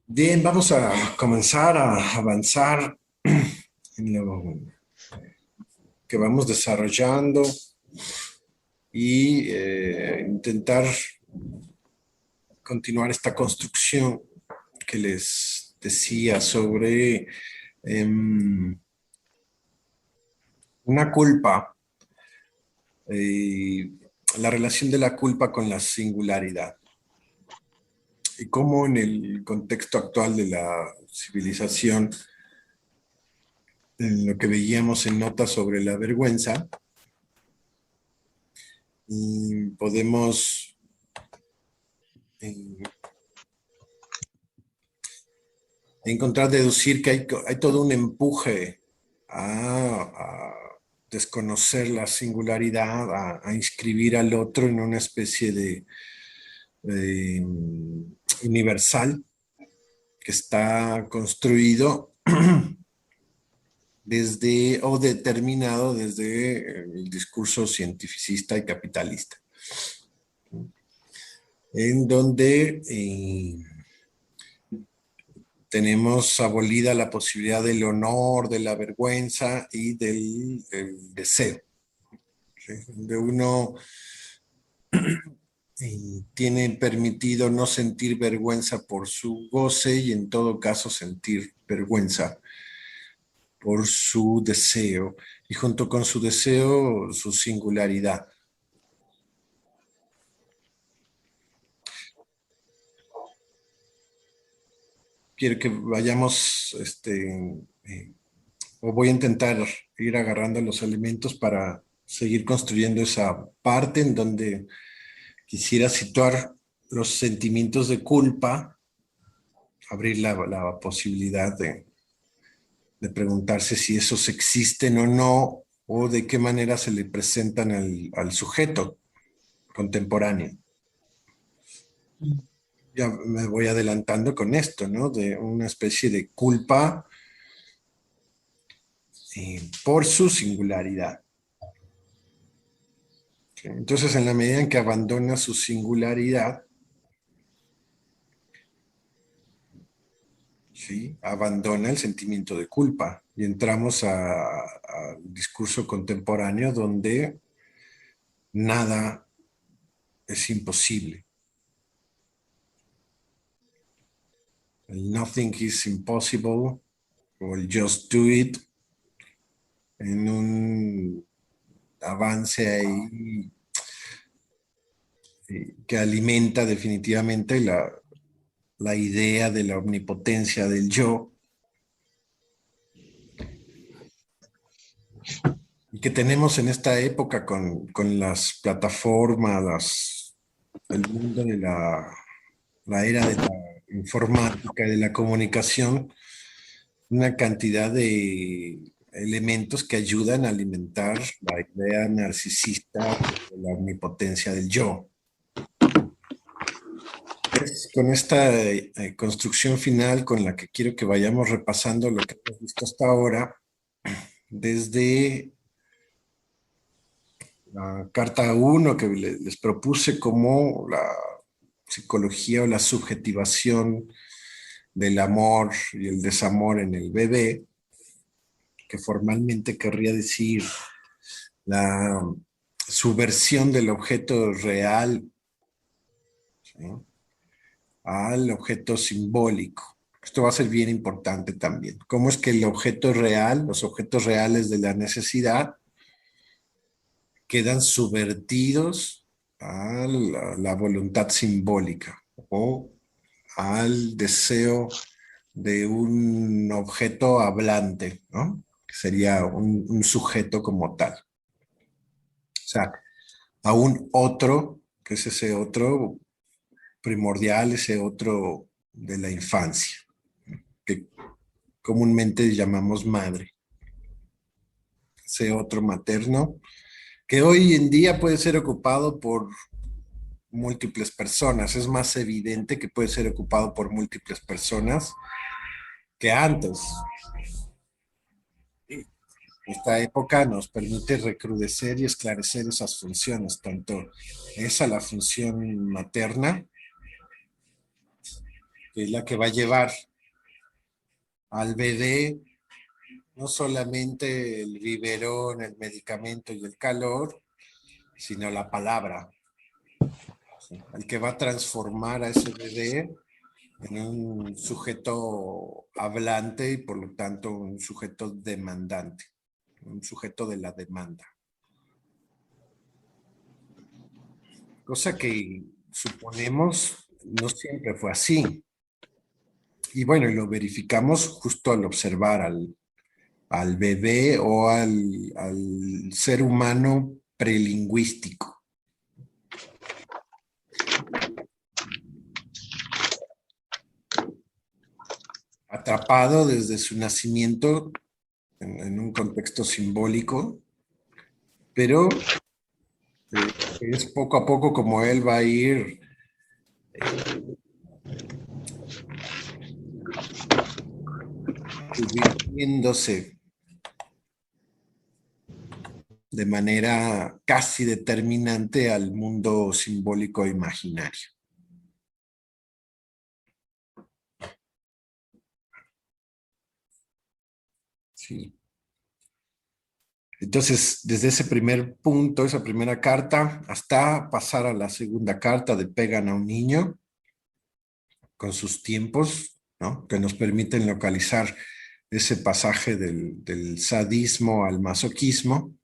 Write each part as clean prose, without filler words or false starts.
Bien, vamos a comenzar a avanzar en lo que vamos desarrollando y intentar continuar esta construcción que les decía sobre em, una culpa, eh, la relación de la culpa con la singularidad y cómo en el contexto actual de la civilización, en lo que veíamos en notas sobre la vergüenza, y podemos eh, encontrar, deducir que hay todo un empuje a desconocer la singularidad, a inscribir al otro en una especie de universal que está construido desde o determinado desde el discurso cientificista y capitalista, en donde tenemos abolida la posibilidad del honor, de la vergüenza y del deseo. ¿Sí? De uno tiene permitido no sentir vergüenza por su goce y en todo caso sentir vergüenza por su deseo y junto con su deseo su singularidad. Quiero que vayamos, o voy a intentar ir agarrando los elementos para seguir construyendo esa parte en donde quisiera situar los sentimientos de culpa, abrir la posibilidad de preguntarse si esos existen o no, o de qué manera se le presentan al sujeto contemporáneo. Ya me voy adelantando con esto, ¿no? De una especie de culpa por su singularidad. ¿Sí? Entonces, en la medida en que abandona su singularidad, ¿sí? Abandona el sentimiento de culpa y entramos al discurso contemporáneo donde nada es imposible. El nothing is impossible o el just do it en un avance ahí que alimenta definitivamente la idea de la omnipotencia del yo y que tenemos en esta época con las plataformas, el mundo de la era de la informática, de la comunicación, una cantidad de elementos que ayudan a alimentar la idea narcisista de la omnipotencia del yo. Es con esta construcción final con la que quiero que vayamos repasando lo que hemos visto hasta ahora, desde la carta uno que les propuse como la psicología o la subjetivación del amor y el desamor en el bebé, que formalmente querría decir la subversión del objeto real, ¿sí? Al objeto simbólico. Esto va a ser bien importante también. ¿Cómo es que el objeto real, los objetos reales de la necesidad, quedan subvertidos a la voluntad simbólica o al deseo de un objeto hablante, ¿no? Que sería un sujeto como tal. O sea, a un otro, que es ese otro primordial, ese otro de la infancia, que comúnmente llamamos madre, ese otro materno, que hoy en día puede ser ocupado por múltiples personas. Es más evidente que puede ser ocupado por múltiples personas que antes. Esta época nos permite recrudecer y esclarecer esas funciones, tanto esa la función materna que es la que va a llevar al bebé no solamente el biberón, el medicamento y el calor, sino la palabra, ¿sí? El que va a transformar a ese bebé en un sujeto hablante y por lo tanto un sujeto demandante, un sujeto de la demanda. Cosa que suponemos no siempre fue así. Y bueno, y lo verificamos justo al observar al bebé o al ser humano prelingüístico. Atrapado desde su nacimiento en un contexto simbólico, pero es poco a poco como él va a ir convirtiéndose de manera casi determinante al mundo simbólico imaginario. Sí. Entonces, desde ese primer punto, esa primera carta, hasta pasar a la segunda carta de Pegan a un niño, con sus tiempos, ¿no? Que nos permiten localizar ese pasaje del sadismo al masoquismo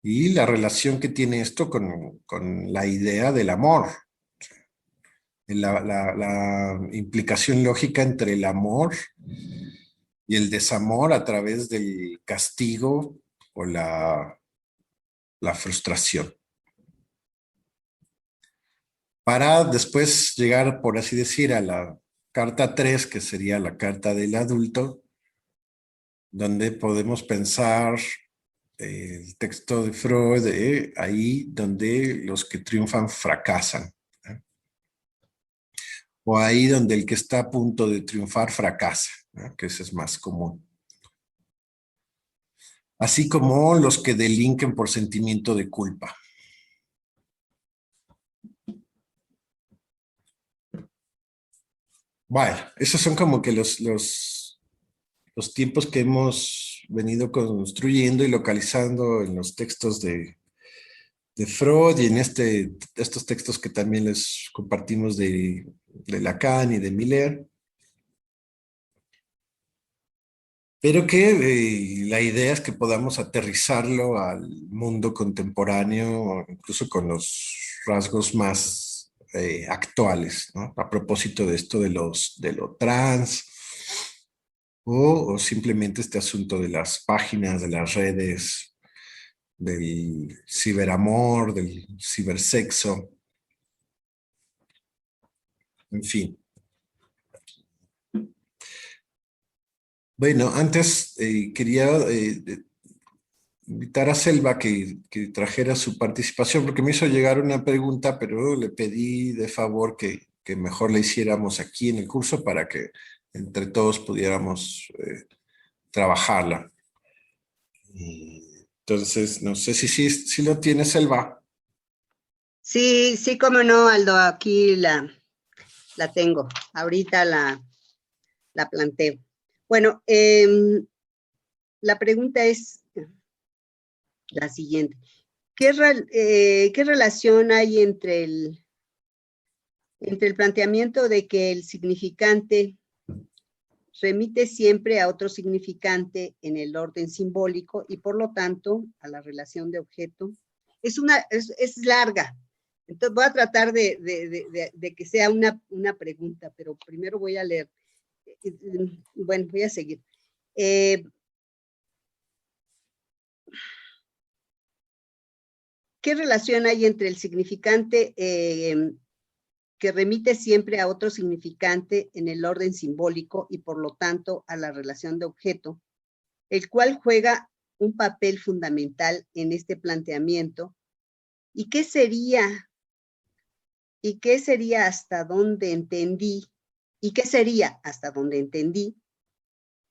y la relación que tiene esto con la idea del amor, la implicación lógica entre el amor y el desamor a través del castigo o la frustración. Para después llegar, por así decir, a la carta 3, que sería la carta del adulto, donde podemos pensar el texto de Freud, ahí donde los que triunfan fracasan, ¿eh? O ahí donde el que está a punto de triunfar fracasa, ¿eh? Que ese es más común. Así como los que delinquen por sentimiento de culpa. Bueno, esos son como que los tiempos que hemos venido construyendo y localizando en los textos de Freud y en estos textos que también les compartimos de Lacan y de Miller, pero que la idea es que podamos aterrizarlo al mundo contemporáneo, incluso con los rasgos más actuales, ¿no? A propósito de esto de lo trans, o simplemente este asunto de las páginas, de las redes, del ciberamor, del cibersexo, en fin. Bueno, antes quería invitar a Selva que trajera su participación, porque me hizo llegar una pregunta, pero le pedí de favor que mejor la hiciéramos aquí en el curso para que entre todos pudiéramos trabajarla. Entonces, no sé si lo tiene Selva. Sí, sí, cómo no, Aldo, aquí la tengo. Ahorita la planteo. Bueno, la pregunta es la siguiente. ¿Qué relación hay entre el planteamiento de que el significante remite siempre a otro significante en el orden simbólico y por lo tanto a la relación de objeto? Es larga, entonces voy a tratar de que sea una pregunta, pero primero voy a leer. Bueno, voy a seguir. ¿Qué relación hay entre el significante que remite siempre a otro significante en el orden simbólico y por lo tanto a la relación de objeto, el cual juega un papel fundamental en este planteamiento? ¿Y qué sería hasta donde entendí,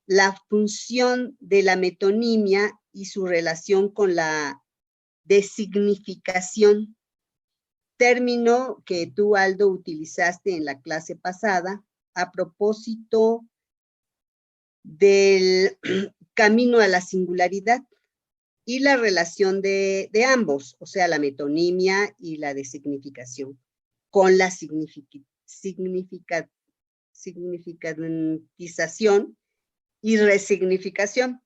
la función de la metonimia y su relación con la designificación? término que tú, Aldo, utilizaste en la clase pasada a propósito del camino a la singularidad y la relación de ambos, o sea, la metonimia y la designificación, con la significantización y resignificación.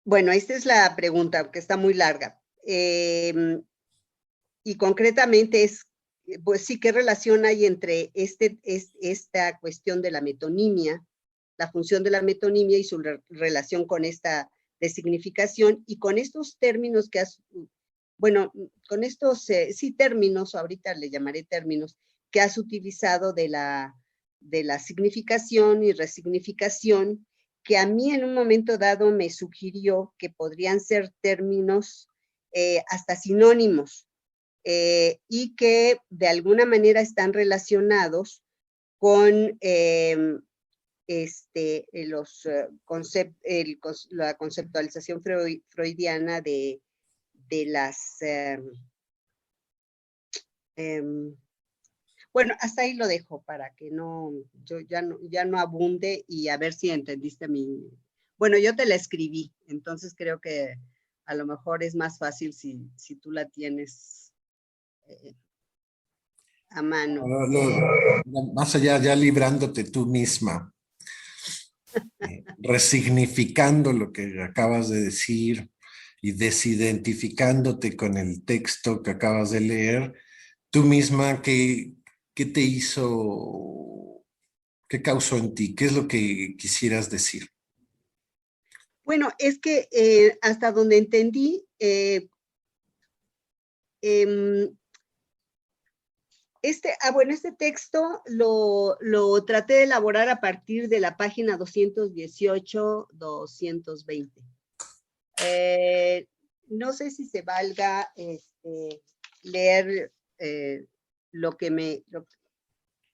Bueno, esta es la pregunta, que está muy larga. Y concretamente es, pues sí, ¿qué relación hay entre esta cuestión de la metonimia, la función de la metonimia y su relación con esta designificación y con estos términos que has, bueno, con estos, sí, términos, ahorita le llamaré términos, que has utilizado de la significación y resignificación, que a mí en un momento dado me sugirió que podrían ser términos hasta sinónimos, y que de alguna manera están relacionados con la conceptualización freudiana de las... bueno, hasta ahí lo dejo para que yo ya no abunde y a ver si entendiste mi... Bueno, yo te la escribí, entonces creo que a lo mejor es más fácil si tú la tienes a mano. Más allá, ya librándote tú misma, resignificando lo que acabas de decir y desidentificándote con el texto que acabas de leer, tú misma, ¿qué te hizo, qué causó en ti? ¿Qué es lo que quisieras decir? Bueno, es que hasta donde entendí, este texto lo traté de elaborar a partir de la página 218-220. No sé si se valga leer lo que me...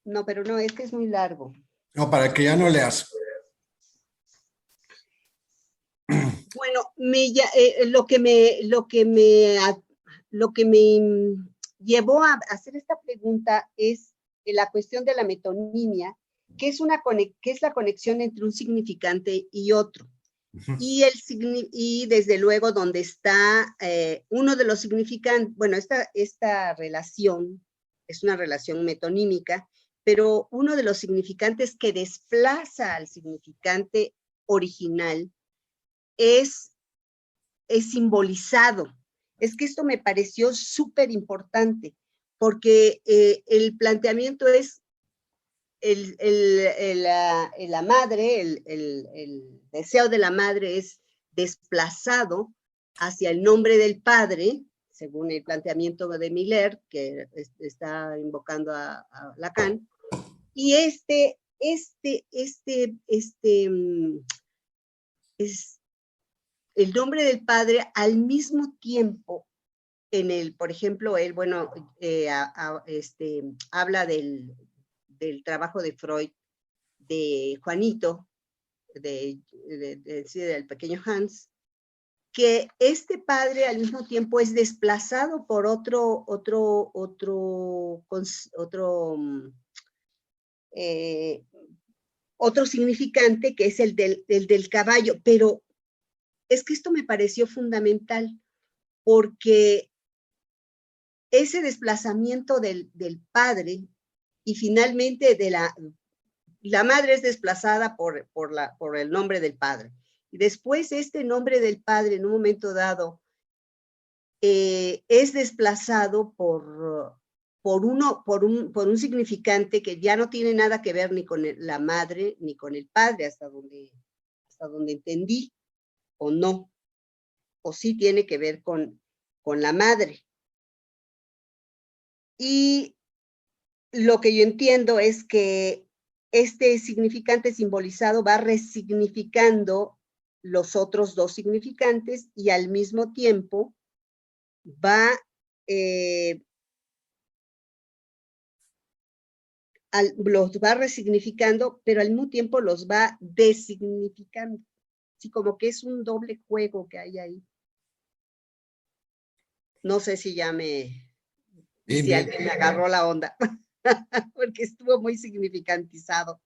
no, pero no, es que es muy largo. No, para que ya no leas. Bueno, lo que me llevó a hacer esta pregunta es la cuestión de la metonimia, que es la conexión entre un significante y otro. Y desde luego donde está uno de los significantes, bueno, esta relación es una relación metonímica, pero uno de los significantes que desplaza al significante original es simbolizado. Es que esto me pareció súper importante, porque el planteamiento es la madre, el deseo de la madre es desplazado hacia el nombre del padre, según el planteamiento de Miller, que está invocando a Lacan, y el nombre del padre al mismo tiempo por ejemplo, él, bueno, habla del trabajo de Freud, de Juanito, del pequeño Hans, que este padre al mismo tiempo es desplazado por otro significante, que es el del caballo, pero es que esto me pareció fundamental, porque ese desplazamiento del padre y finalmente la madre es desplazada por el nombre del padre. Y después este nombre del padre en un momento dado es desplazado por un significante que ya no tiene nada que ver ni con la madre ni con el padre, hasta donde entendí, o no, o sí tiene que ver con la madre. Y lo que yo entiendo es que este significante simbolizado va resignificando los otros dos significantes y al mismo tiempo los va resignificando, pero al mismo tiempo los va designificando. Así como que es un doble juego que hay ahí. No sé si ya me Y Bien, si bien. alguien me agarró la onda, porque estuvo muy significantizado.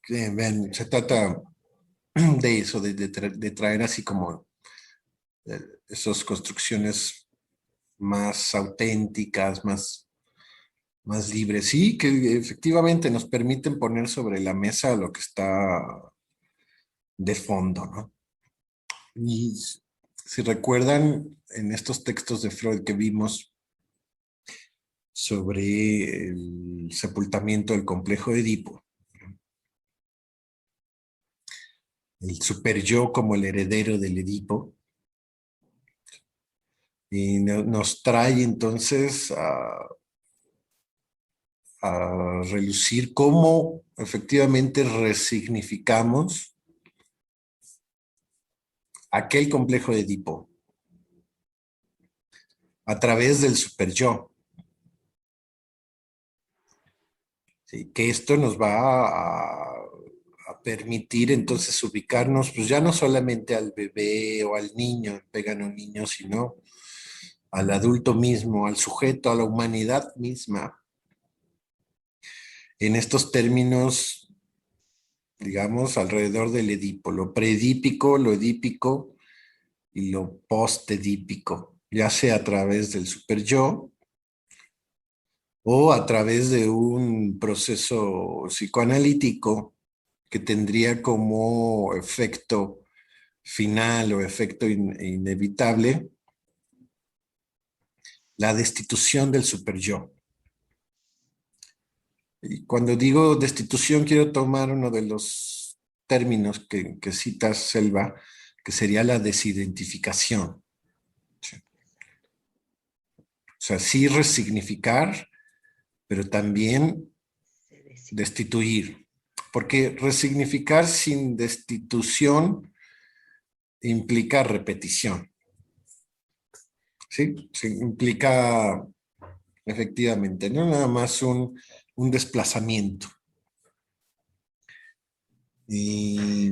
Bien, bien. Se trata de eso, de traer así como esas construcciones más auténticas, más libres, sí, que efectivamente nos permiten poner sobre la mesa lo que está de fondo, ¿no? Y si recuerdan, en estos textos de Freud que vimos sobre el sepultamiento del complejo de Edipo, el superyo como el heredero del Edipo, y nos trae entonces a relucir cómo efectivamente resignificamos aquel complejo de Edipo a través del superyo. ¿Sí? Que esto nos va a permitir entonces ubicarnos, pues ya no solamente al bebé o al niño, pegan a un niño, sino al adulto mismo, al sujeto, a la humanidad misma, en estos términos, digamos, alrededor del Edipo, lo predípico, lo edípico y lo postedípico, ya sea a través del superyo o a través de un proceso psicoanalítico que tendría como efecto final o efecto inevitable la destitución del superyo. Y cuando digo destitución, quiero tomar uno de los términos que cita Selva, que sería la desidentificación. ¿Sí? O sea, sí resignificar, pero también destituir. Porque resignificar sin destitución implica repetición. ¿Sí? Sí, implica efectivamente, no nada más un desplazamiento. Y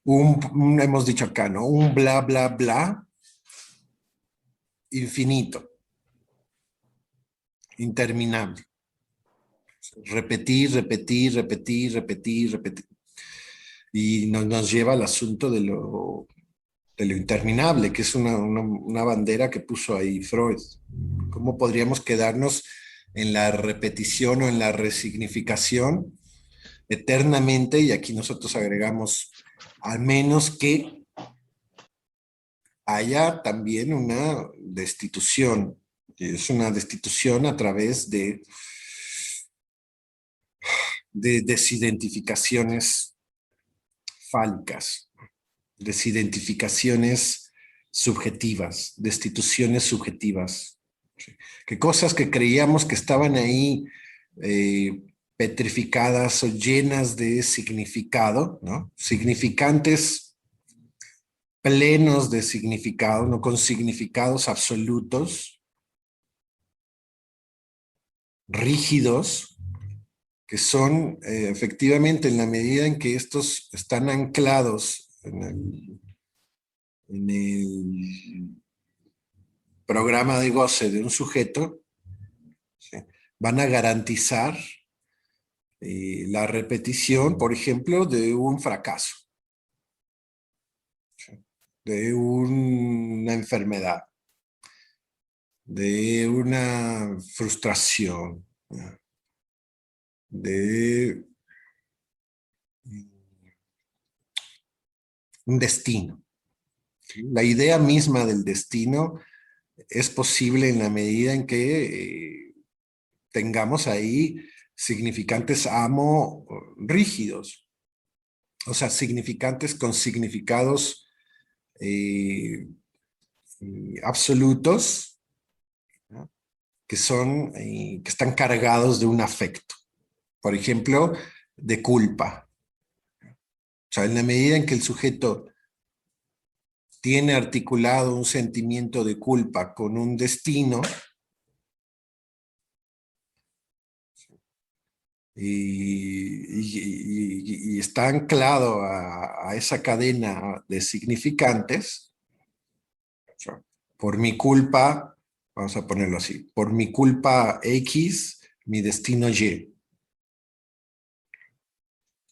hemos dicho acá, ¿no? Un bla, bla, bla infinito, interminable. Repetir, repetir, repetir, repetir, repetir. Y nos lleva al asunto de lo interminable, que es una bandera que puso ahí Freud. ¿Cómo podríamos quedarnos en la repetición o en la resignificación eternamente? Y aquí nosotros agregamos, al menos que haya también una destitución. Es una destitución a través de desidentificaciones fálicas, desidentificaciones subjetivas, destituciones subjetivas. ¿Sí? Que cosas que creíamos que estaban ahí petrificadas o llenas de significado, ¿no? Significantes plenos de significado, no con significados absolutos, rígidos, que son efectivamente en la medida en que estos están anclados en el programa de goce de un sujeto, ¿sí? Van a garantizar la repetición, por ejemplo, de un fracaso, ¿sí? De una enfermedad, de una frustración, ¿no? De un destino. La idea misma del destino es posible en la medida en que tengamos ahí significantes amo rígidos, o sea, significantes con significados eh, absolutos, ¿no? Que son, que están cargados de un afecto, por ejemplo, de culpa. O sea, en la medida en que el sujeto tiene articulado un sentimiento de culpa con un destino, y está anclado a esa cadena de significantes, o sea, por mi culpa Vamos a ponerlo así. Por mi culpa X, mi destino Y.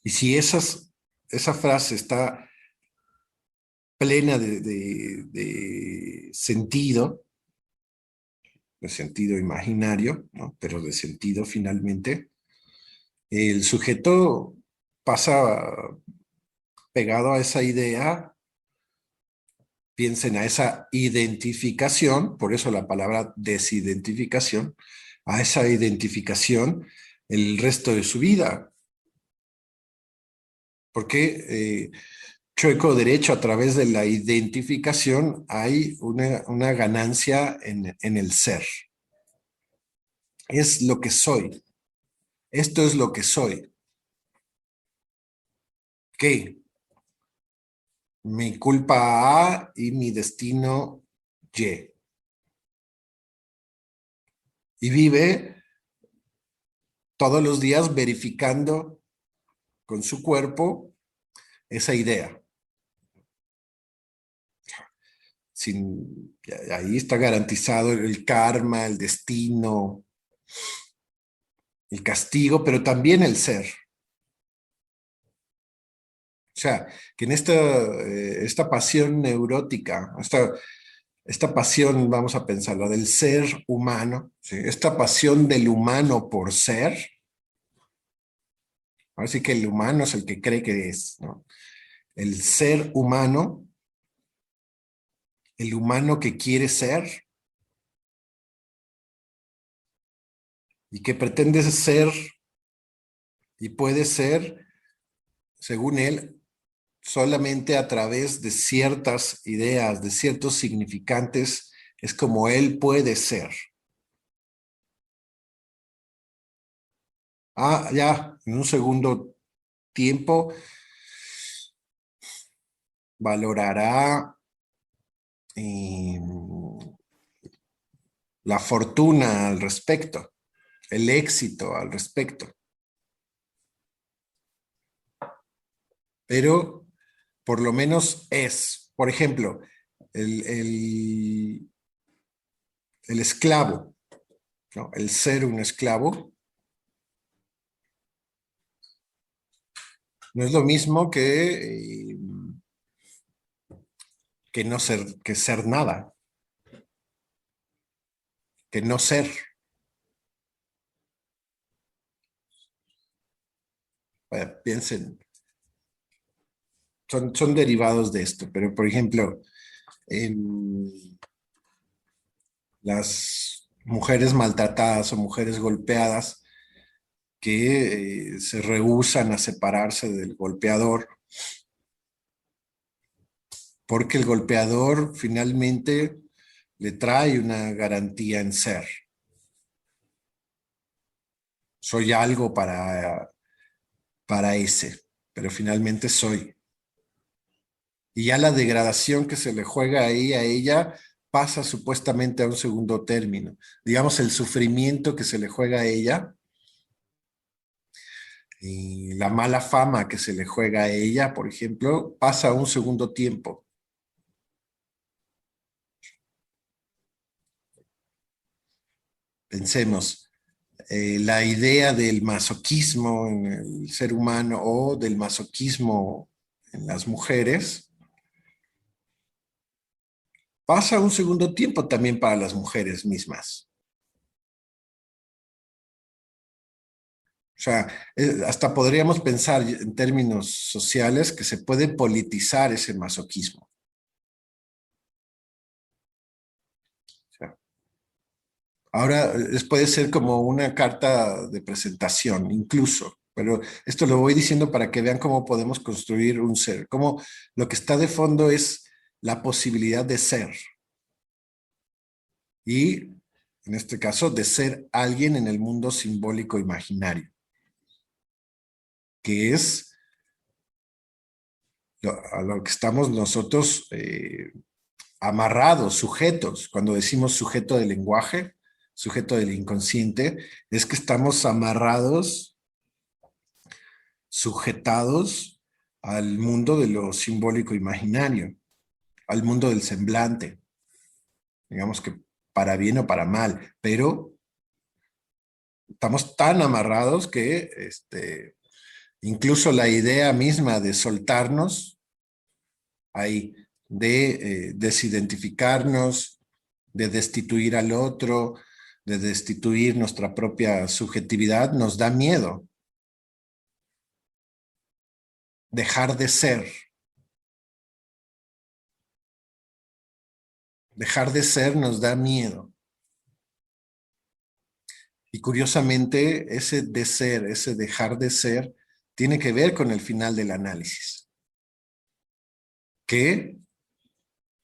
Y si esa frase está plena de sentido imaginario, ¿no? Pero de sentido finalmente, el sujeto pasa pegado a esa idea, piensen a esa identificación, por eso la palabra desidentificación, a esa identificación el resto de su vida. Porque chueco derecho, a través de la identificación hay una ganancia en el ser. Es lo que soy. Esto es lo que soy. ¿Qué? Mi culpa A y mi destino Y. Y vive todos los días verificando con su cuerpo esa idea. Ahí está garantizado el karma, el destino, el castigo, pero también el ser. O sea, que en esta pasión neurótica, esta pasión, vamos a pensarlo, del ser humano, ¿sí? Esta pasión del humano por ser, así que el humano es el que cree que es, ¿no? El ser humano, el humano que quiere ser y que pretende ser y puede ser, según él, solamente a través de ciertas ideas, de ciertos significantes, es como él puede ser. Ah, ya, en un segundo tiempo valorará eh, la fortuna al respecto, el éxito al respecto. Pero por lo menos es, por ejemplo, el, el, el esclavo, ¿no? El ser un esclavo no es lo mismo que no ser, que ser nada, que no ser. Piensen, son derivados de esto, pero por ejemplo, en las mujeres maltratadas o mujeres golpeadas que se rehúsan a separarse del golpeador, porque el golpeador finalmente le trae una garantía en ser. Soy algo para ese, pero finalmente soy. Y ya la degradación que se le juega ahí a ella pasa supuestamente a un segundo término. Digamos, el sufrimiento que se le juega a ella y la mala fama que se le juega a ella, por ejemplo, pasa a un segundo tiempo. Pensemos, la idea del masoquismo en el ser humano o del masoquismo en las mujeres pasa a un segundo tiempo también para las mujeres mismas. O sea, hasta podríamos pensar en términos sociales que se puede politizar ese masoquismo. O sea, ahora puede ser como una carta de presentación, incluso, pero esto lo voy diciendo para que vean cómo podemos construir un ser, cómo lo que está de fondo es la posibilidad de ser y, en este caso, de ser alguien en el mundo simbólico imaginario, que es a lo que estamos nosotros amarrados, sujetos. Cuando decimos sujeto del lenguaje, sujeto del inconsciente, es que estamos amarrados, sujetados al mundo de lo simbólico imaginario, al mundo del semblante. Digamos que para bien o para mal, pero estamos tan amarrados que incluso la idea misma de soltarnos ahí, de desidentificarnos, de destituir al otro, de destituir nuestra propia subjetividad, nos da miedo. Dejar de ser. Dejar de ser nos da miedo. Y curiosamente, ese de ser, ese dejar de ser, tiene que ver con el final del análisis, que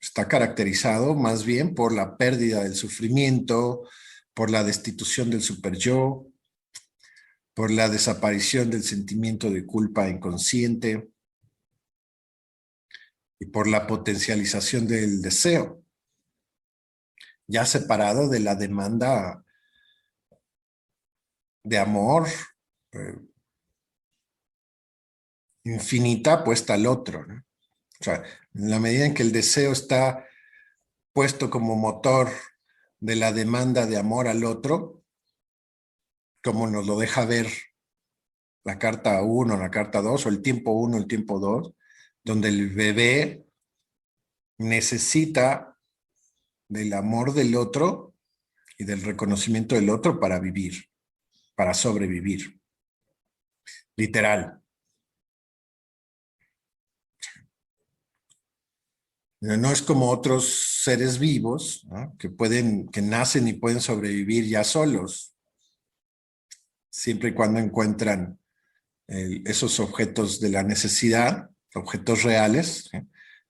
está caracterizado más bien por la pérdida del sufrimiento, por la destitución del superyo, por la desaparición del sentimiento de culpa inconsciente y por la potencialización del deseo, ya separado de la demanda de amor infinita puesta al otro, ¿no? O sea, en la medida en que el deseo está puesto como motor de la demanda de amor al otro, como nos lo deja ver la carta 1, la carta 2, o el tiempo 1, el tiempo 2, donde el bebé necesita del amor del otro y del reconocimiento del otro para vivir, para sobrevivir. Literal. No es como otros seres vivos, ¿no? que nacen y pueden sobrevivir ya solos, siempre y cuando encuentran esos objetos de la necesidad, objetos reales, ¿sí?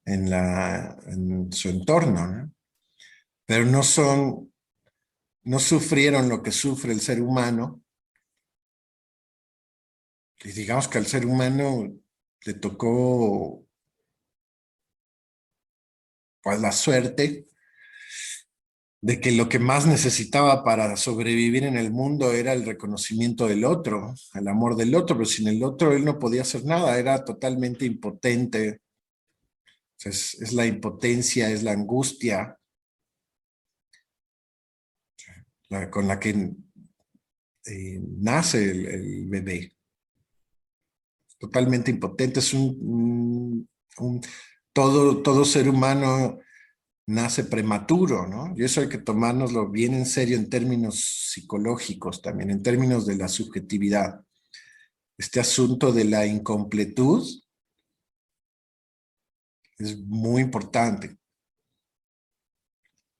en su entorno, ¿no? Pero no sufrieron lo que sufre el ser humano. Y digamos que al ser humano le tocó pues la suerte de que lo que más necesitaba para sobrevivir en el mundo era el reconocimiento del otro, el amor del otro, pero sin el otro él no podía hacer nada, era totalmente impotente. Es la impotencia, es la angustia con la que nace el bebé. Totalmente impotente, es todo ser humano nace prematuro, ¿no? Y eso hay que tomárnoslo bien en serio en términos psicológicos también, en términos de la subjetividad. Este asunto de la incompletud es muy importante.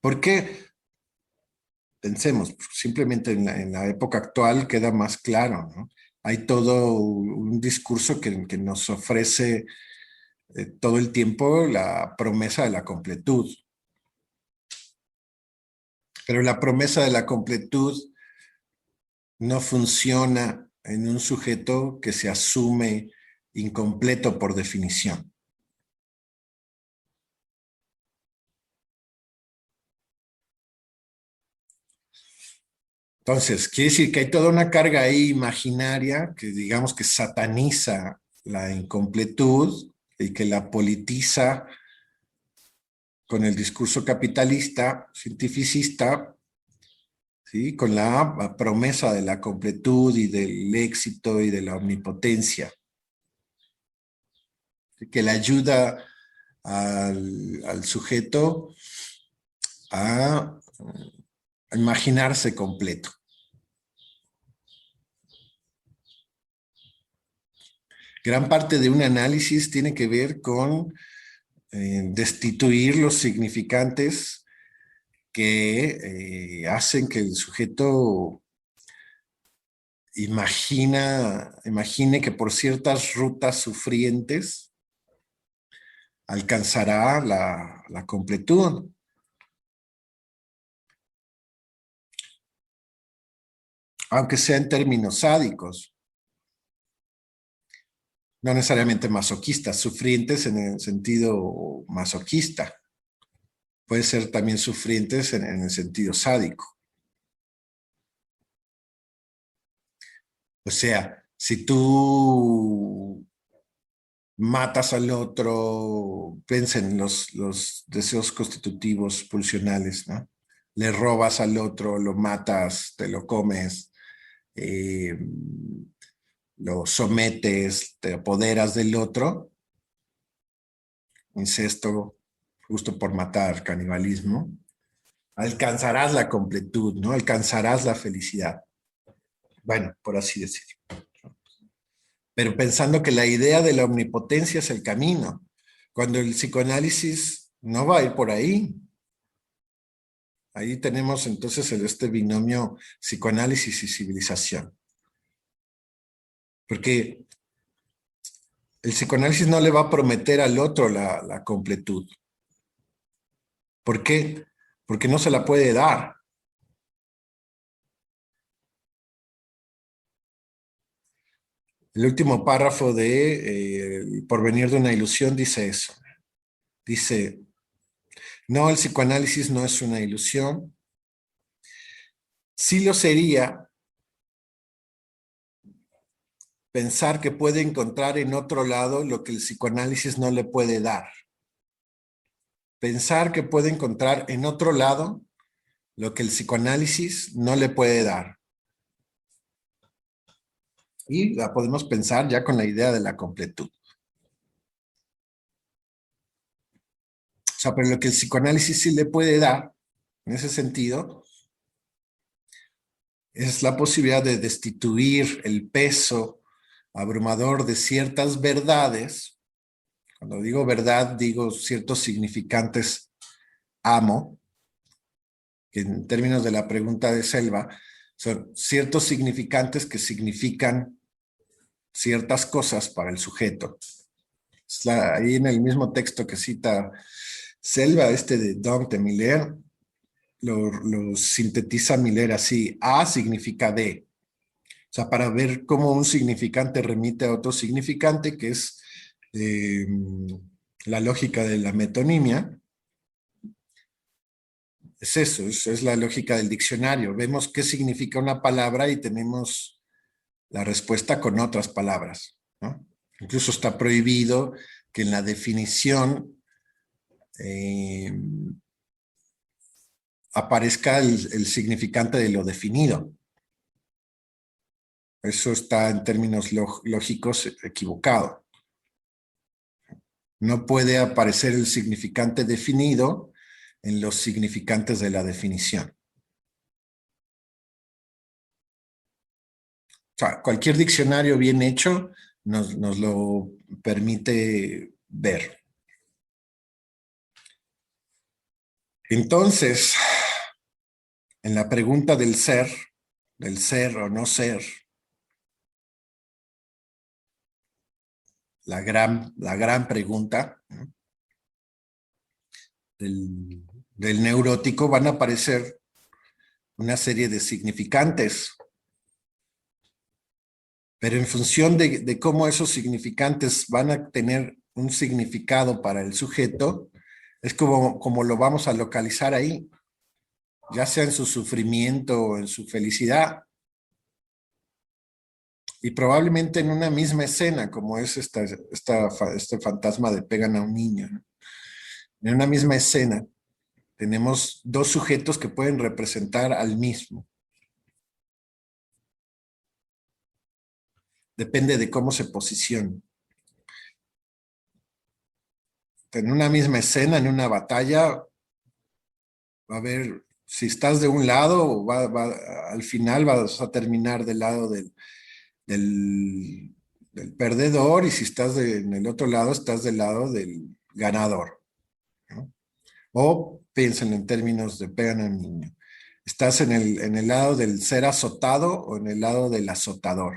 ¿Por qué? Pensemos, simplemente en la época actual queda más claro, ¿no? Hay todo un discurso que nos ofrece todo el tiempo la promesa de la completud. Pero la promesa de la completud no funciona en un sujeto que se asume incompleto por definición. Entonces, quiere decir que hay toda una carga ahí imaginaria que digamos que sataniza la incompletud y que la politiza con el discurso capitalista, cientificista, ¿sí? Con la promesa de la completud y del éxito y de la omnipotencia, que le ayuda al sujeto a imaginarse completo. Gran parte de un análisis tiene que ver con destituir los significantes que hacen que el sujeto imagine que por ciertas rutas sufrientes alcanzará la completud. Aunque sea en términos sádicos, no necesariamente masoquistas, sufrientes en el sentido masoquista. Puede ser también sufrientes en el sentido sádico. O sea, si tú matas al otro, piensa en los deseos constitutivos pulsionales, ¿no? le robas al otro, lo matas, te lo comes, eh, lo sometes, te apoderas del otro, incesto, justo por matar, canibalismo, alcanzarás la completud, ¿no? Alcanzarás la felicidad. Bueno, por así decirlo. Pero pensando que la idea de la omnipotencia es el camino, cuando el psicoanálisis no va a ir por ahí. Ahí tenemos entonces este binomio psicoanálisis y civilización. Porque el psicoanálisis no le va a prometer al otro la completud. ¿Por qué? Porque no se la puede dar. El último párrafo de El porvenir de una ilusión dice eso. Dice, no, el psicoanálisis no es una ilusión. Sí lo sería pensar que puede encontrar en otro lado lo que el psicoanálisis no le puede dar. Pensar que puede encontrar en otro lado lo que el psicoanálisis no le puede dar. Y la podemos pensar ya con la idea de la completud. O sea, pero lo que el psicoanálisis sí le puede dar, en ese sentido, es la posibilidad de destituir el peso abrumador de ciertas verdades. Cuando digo verdad, digo ciertos significantes amo, que en términos de la pregunta de Selva, son ciertos significantes que significan ciertas cosas para el sujeto. Ahí en el mismo texto que cita Selva, de Dante Miller, lo sintetiza Miller así: A significa D. O sea, para ver cómo un significante remite a otro significante, que es la lógica de la metonimia. Es eso, es la lógica del diccionario. Vemos qué significa una palabra y tenemos la respuesta con otras palabras, ¿no? Incluso está prohibido que en la definición aparezca el significante de lo definido. Eso está en términos lógicos equivocado. No puede aparecer el significante definido en los significantes de la definición. O sea, cualquier diccionario bien hecho nos lo permite ver. Entonces, en la pregunta del ser o no ser, la gran pregunta, ¿no?, del neurótico, van a aparecer una serie de significantes. Pero en función de cómo esos significantes van a tener un significado para el sujeto, es como lo vamos a localizar ahí, ya sea en su sufrimiento o en su felicidad. Y probablemente en una misma escena, como es este fantasma de pegan a un niño, ¿no? En una misma escena tenemos dos sujetos que pueden representar al mismo. Depende de cómo se posicionen. En una misma escena, en una batalla, va a haber, si estás de un lado, al final vas a terminar del lado del perdedor, y si estás en el otro lado, estás del lado del ganador, ¿no? O piensen en términos de pegan al niño. ¿Estás en el lado del ser azotado o en el lado del azotador?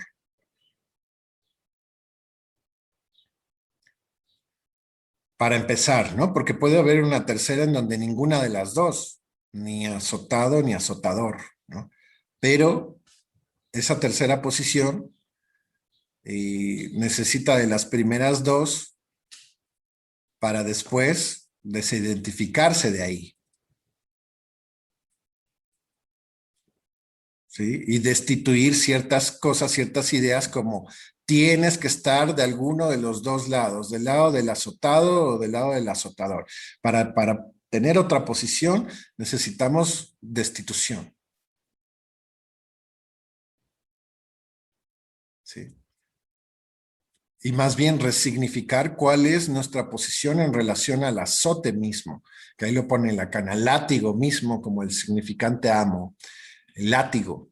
Para empezar, ¿no? Porque puede haber una tercera en donde ninguna de las dos, ni azotado ni azotador, ¿no? Pero esa tercera posición necesita de las primeras dos para después desidentificarse de ahí, ¿sí? Y destituir ciertas cosas, ciertas ideas, como tienes que estar de alguno de los dos lados, del lado del azotado o del lado del azotador, para tener otra posición, necesitamos destitución. ¿Sí? Y más bien resignificar cuál es nuestra posición en relación al azote mismo, que ahí lo pone Lacan, al látigo mismo como el significante amo, el látigo.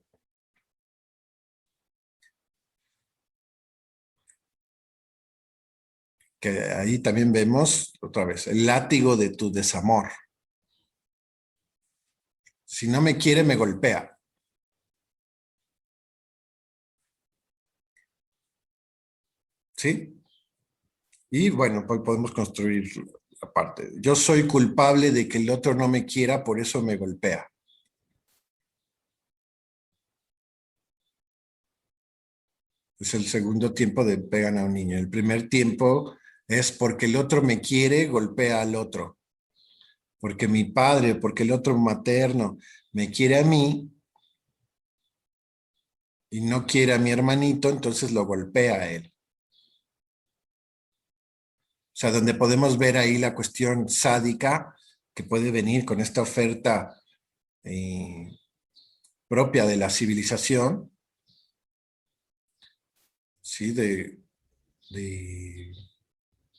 Que ahí también vemos, otra vez, el látigo de tu desamor. Si no me quiere, me golpea. ¿Sí? Y bueno, pues podemos construir la parte. Yo soy culpable de que el otro no me quiera, por eso me golpea. Es el segundo tiempo de pegan a un niño. El primer tiempo es porque el otro me quiere, golpea al otro. Porque mi padre, porque el otro materno me quiere a mí y no quiere a mi hermanito, entonces lo golpea a él. O sea, donde podemos ver ahí la cuestión sádica que puede venir con esta oferta eh, propia de la civilización, ¿sí? De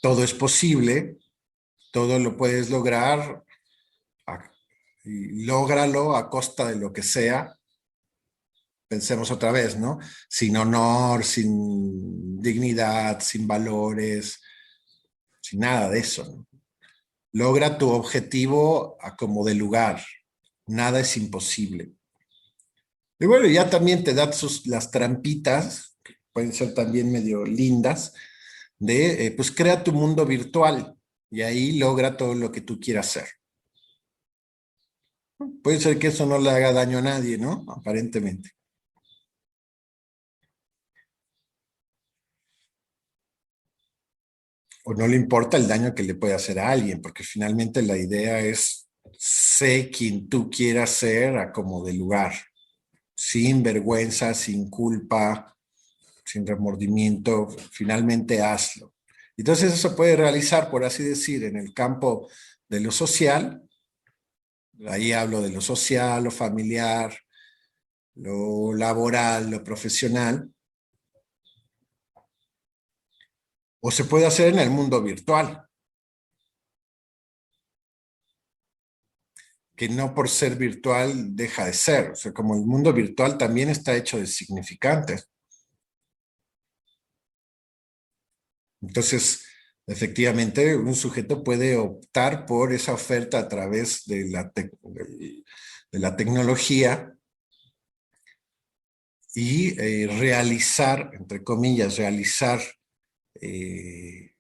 todo es posible, todo lo puedes lograr, y lógralo a costa de lo que sea. Pensemos otra vez, ¿no? Sin honor, sin dignidad, sin valores, sin nada de eso, ¿no? Logra tu objetivo a como de lugar. Nada es imposible. Y bueno, ya también te da las trampitas, que pueden ser también medio lindas, de pues crea tu mundo virtual y ahí logra todo lo que tú quieras hacer. Puede ser que eso no le haga daño a nadie, ¿no? Aparentemente. O no le importa el daño que le puede hacer a alguien, porque finalmente la idea es sé quien tú quieras ser a como de lugar, sin vergüenza, sin culpa, sin remordimiento, finalmente hazlo. Entonces eso se puede realizar, por así decir, en el campo de lo social, ahí hablo de lo social, lo familiar, lo laboral, lo profesional, o se puede hacer en el mundo virtual, que no por ser virtual deja de ser. O sea, como el mundo virtual también está hecho de significantes. Entonces, efectivamente, un sujeto puede optar por esa oferta a través de la tecnología y realizar, entre comillas, realizar eh,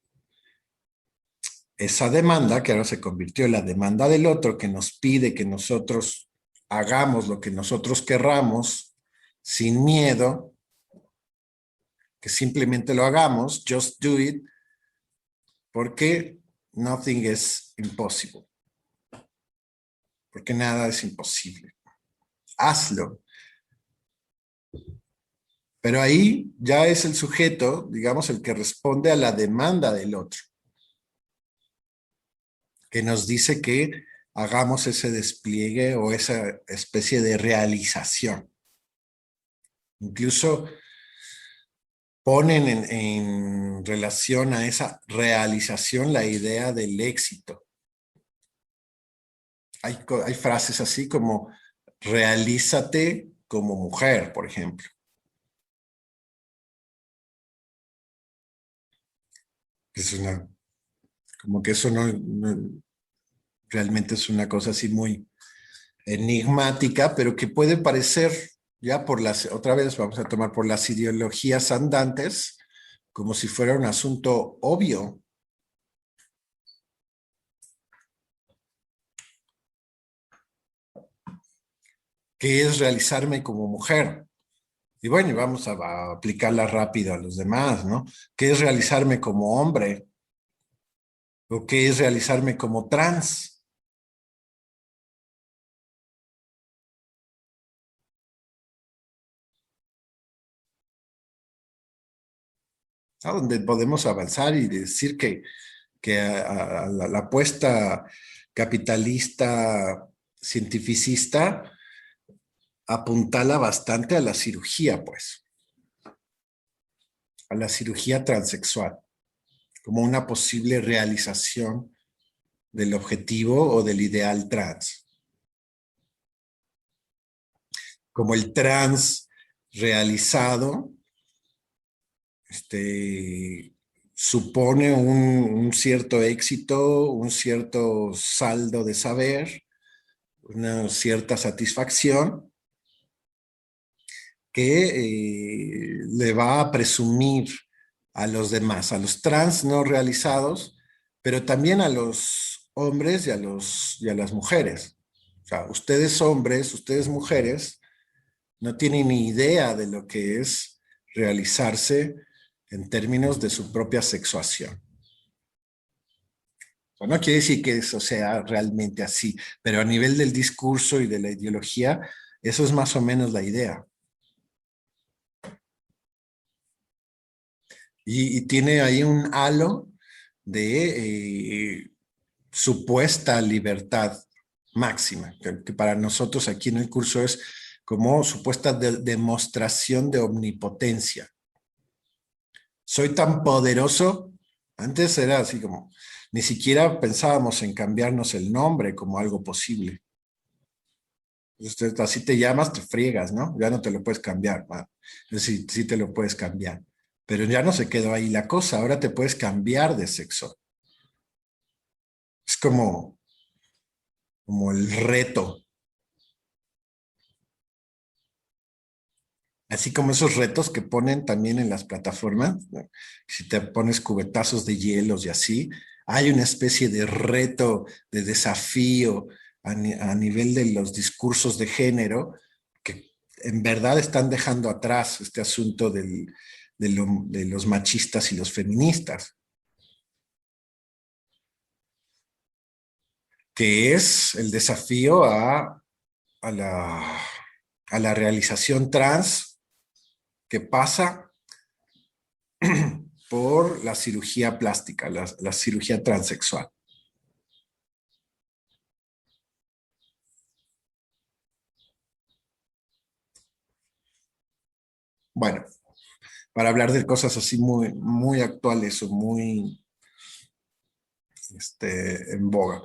esa demanda, que ahora se convirtió en la demanda del otro, que nos pide que nosotros hagamos lo que nosotros querramos sin miedo, que simplemente lo hagamos, just do it, porque nothing is impossible, porque nada es imposible. Hazlo. Pero ahí ya es el sujeto, digamos, el que responde a la demanda del otro, que nos dice que hagamos ese despliegue o esa especie de realización. Incluso ponen en relación a esa realización la idea del éxito. Hay frases así como realízate como mujer, por ejemplo. Es una, como que eso realmente es una cosa así muy enigmática, pero que puede parecer ya por las, otra vez vamos a tomar por las ideologías andantes, como si fuera un asunto obvio. Que es realizarme como mujer. Y bueno, vamos a aplicarla rápido a los demás, ¿no? ¿Qué es realizarme como hombre? ¿O qué es realizarme como trans? ¿No? Donde podemos avanzar y decir que la apuesta capitalista, cientificista, apuntala bastante a la cirugía, pues, a la cirugía transexual, como una posible realización del objetivo o del ideal trans. Como el trans realizado, supone un cierto éxito, un cierto saldo de saber, una cierta satisfacción que le va a presumir a los demás, a los trans no realizados, pero también a los hombres y a las mujeres. O sea, ustedes hombres, ustedes mujeres, no tienen ni idea de lo que es realizarse en términos de su propia sexuación. No quiere decir que eso sea realmente así, pero a nivel del discurso y de la ideología, eso es más o menos la idea. Y tiene ahí un halo de supuesta libertad máxima, que para nosotros aquí en el curso es como supuesta demostración de omnipotencia. Soy tan poderoso, antes era así como, ni siquiera pensábamos en cambiarnos el nombre como algo posible. Entonces, así te llamas, te friegas, ¿no? Ya no te lo puedes cambiar. Sí, sí te lo puedes cambiar. Pero ya no se quedó ahí la cosa, ahora te puedes cambiar de sexo. Es como el reto. Así como esos retos que ponen también en las plataformas, ¿no? Si te pones cubetazos de hielos y así, hay una especie de reto, de desafío a nivel de los discursos de género que en verdad están dejando atrás este asunto de los machistas y los feministas, que es el desafío a la, a la realización trans que pasa por la cirugía plástica, la cirugía transexual. Bueno, para hablar de cosas así muy, muy actuales o muy en boga.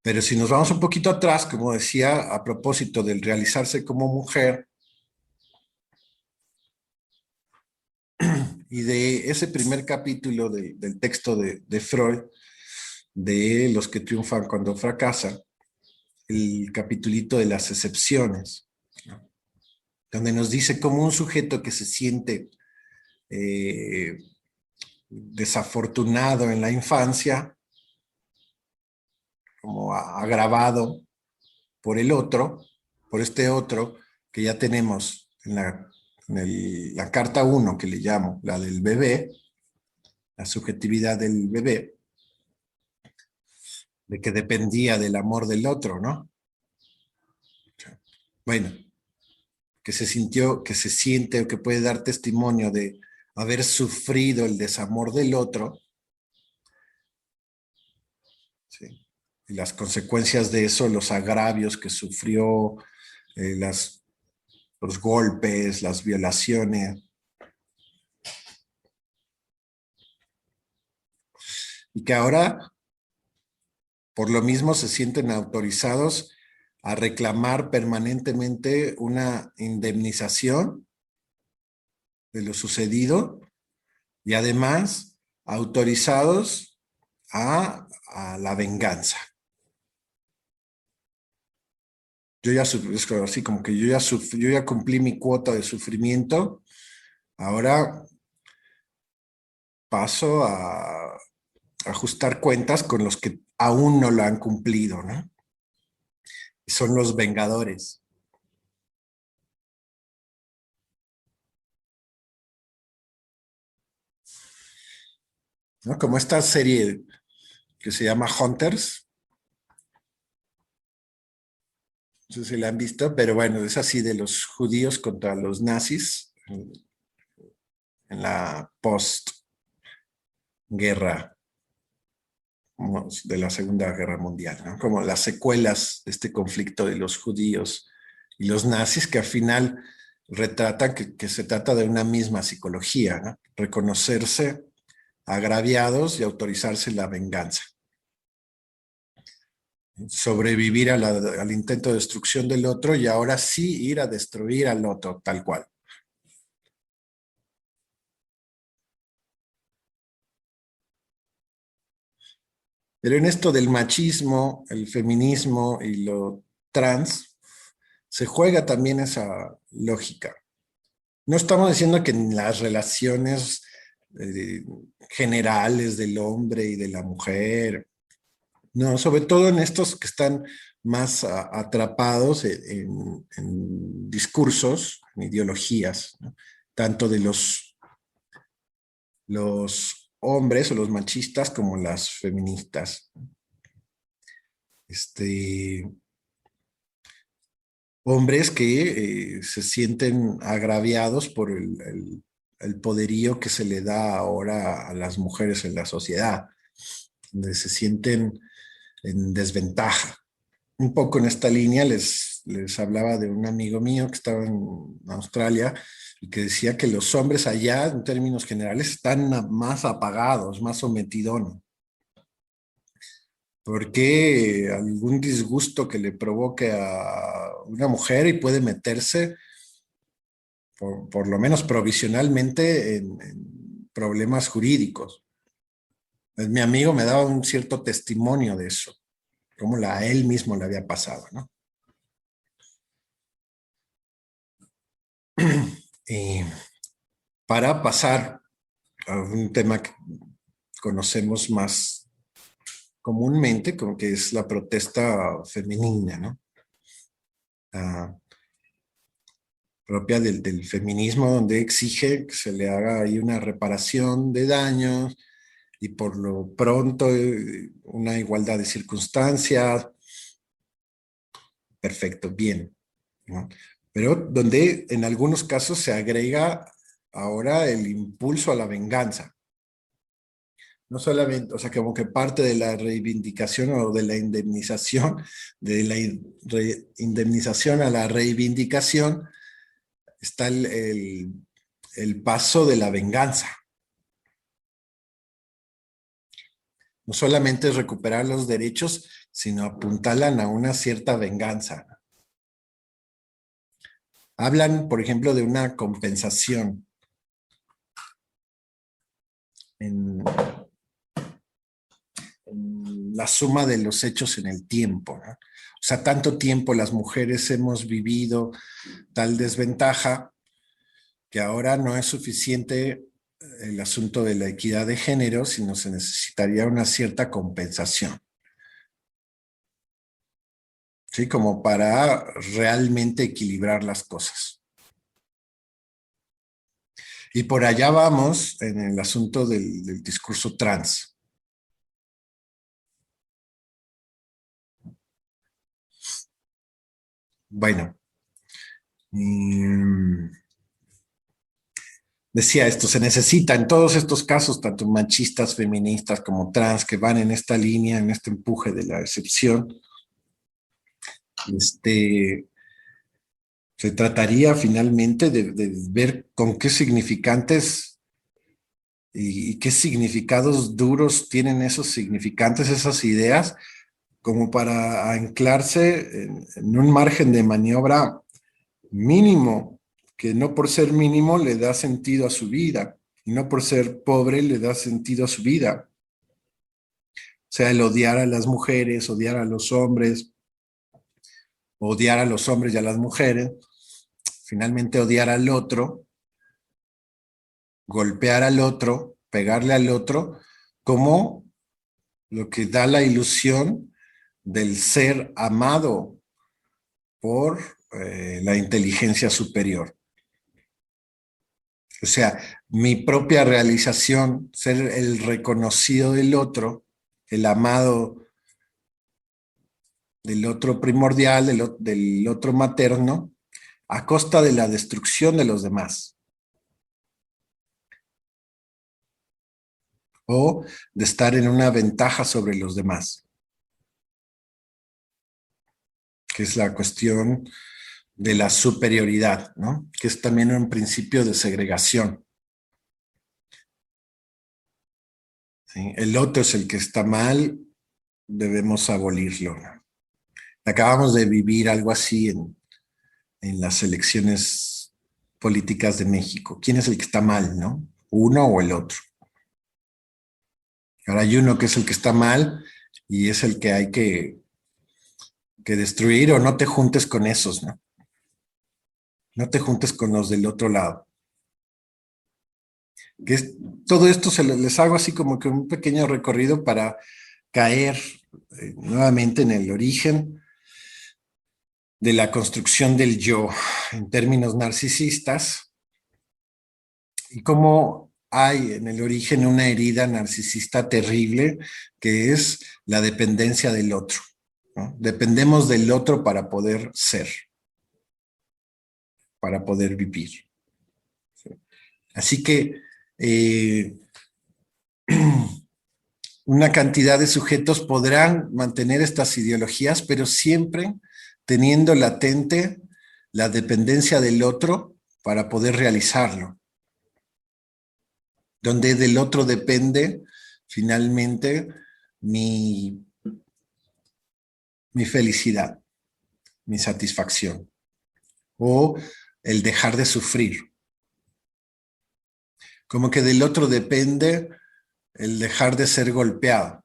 Pero si nos vamos un poquito atrás, como decía, a propósito del realizarse como mujer y de ese primer capítulo del texto de Freud, de los que triunfan cuando fracasan, el capitulito de las excepciones, ¿no? Donde nos dice cómo un sujeto que se siente eh, desafortunado en la infancia, como agravado por el otro, por este otro que ya tenemos la carta 1 que le llamo, la del bebé, la subjetividad del bebé, de que dependía del amor del otro, ¿no? Bueno, que se sintió, que se siente o que puede dar testimonio de haber sufrido el desamor del otro, ¿sí? Y las consecuencias de eso, los agravios que sufrió, los golpes, las violaciones, y que ahora por lo mismo se sienten autorizados a reclamar permanentemente una indemnización de lo sucedido y además autorizados a la venganza. Yo ya, es así como que yo ya cumplí mi cuota de sufrimiento, ahora paso a ajustar cuentas con los que aún no lo han cumplido, ¿no? Y son los vengadores. ¿No? Como esta serie que se llama Hunters, no sé si la han visto, pero bueno, es así de los judíos contra los nazis en la postguerra. de la Segunda Guerra Mundial, ¿no? Como las secuelas de este conflicto de los judíos y los nazis, que al final retratan que se trata de una misma psicología, ¿no? Reconocerse agraviados y autorizarse la venganza. Sobrevivir al intento de destrucción del otro y ahora sí ir a destruir al otro, tal cual. Pero en esto del machismo, el feminismo y lo trans, se juega también esa lógica. No estamos diciendo que en las relaciones generales del hombre y de la mujer, no, sobre todo en estos que están más atrapados en discursos, en ideologías, ¿no? Tanto de los hombres o los machistas como las feministas. Hombres que se sienten agraviados por el poderío que se le da ahora a las mujeres en la sociedad, donde se sienten en desventaja. Un poco en esta línea les hablaba de un amigo mío que estaba en Australia y que decía que los hombres allá, en términos generales, están más apagados, más sometidones. Porque algún disgusto que le provoque a una mujer y puede meterse, por lo menos provisionalmente, en problemas jurídicos. Mi amigo me daba un cierto testimonio de eso, como a él mismo le había pasado, ¿no? Y para pasar a un tema que conocemos más comúnmente, como que es la protesta femenina, ¿no? Propia del feminismo, donde exige que se le haga ahí una reparación de daños y por lo pronto una igualdad de circunstancias. Perfecto, bien, ¿no? Pero donde en algunos casos se agrega ahora el impulso a la venganza. No solamente, o sea, como que parte de la reivindicación o de la indemnización, de la indemnización a la reivindicación, está el paso de la venganza. No solamente es recuperar los derechos, sino apuntalan a una cierta venganza. Hablan, por ejemplo, de una compensación en la suma de los hechos en el tiempo, ¿no? O sea, tanto tiempo las mujeres hemos vivido tal desventaja que ahora no es suficiente el asunto de la equidad de género, sino se necesitaría una cierta compensación. ¿Sí? Como para realmente equilibrar las cosas. Y por allá vamos en el asunto del discurso trans. Bueno, decía esto, se necesita en todos estos casos, tanto machistas, feministas como trans, que van en esta línea, en este empuje de la excepción, se trataría finalmente de ver con qué significantes y qué significados duros tienen esos significantes, esas ideas, como para anclarse en un margen de maniobra mínimo, que no por ser mínimo le da sentido a su vida, y no por ser pobre le da sentido a su vida. O sea, el odiar a las mujeres, odiar a los hombres, odiar a los hombres y a las mujeres, finalmente odiar al otro, golpear al otro, pegarle al otro, como lo que da la ilusión del ser amado por la inteligencia superior. O sea, mi propia realización, ser el reconocido del otro, el amado del otro primordial, del otro materno, a costa de la destrucción de los demás. o de estar en una ventaja sobre los demás, que es la cuestión de la superioridad, ¿no? Que es también un principio de segregación. ¿Sí? El otro es el que está mal, debemos abolirlo. Acabamos de vivir algo así en las elecciones políticas de México. ¿Quién es el que está mal, no? ¿Uno o el otro? Ahora hay uno que es el que está mal y es el que hay que destruir, o no te juntes con esos, ¿no? No te juntes con los del otro lado. Que es, todo esto les hago así como que un pequeño recorrido para caer nuevamente en el origen de la construcción del yo en términos narcisistas y cómo hay en el origen una herida narcisista terrible que es la dependencia del otro, ¿no? Dependemos del otro para poder ser, para poder vivir. Así que una cantidad de sujetos podrán mantener estas ideologías, pero siempre teniendo latente la dependencia del otro para poder realizarlo, donde del otro depende finalmente mi, mi felicidad, mi satisfacción o el dejar de sufrir. Como que del otro depende el dejar de ser golpeado.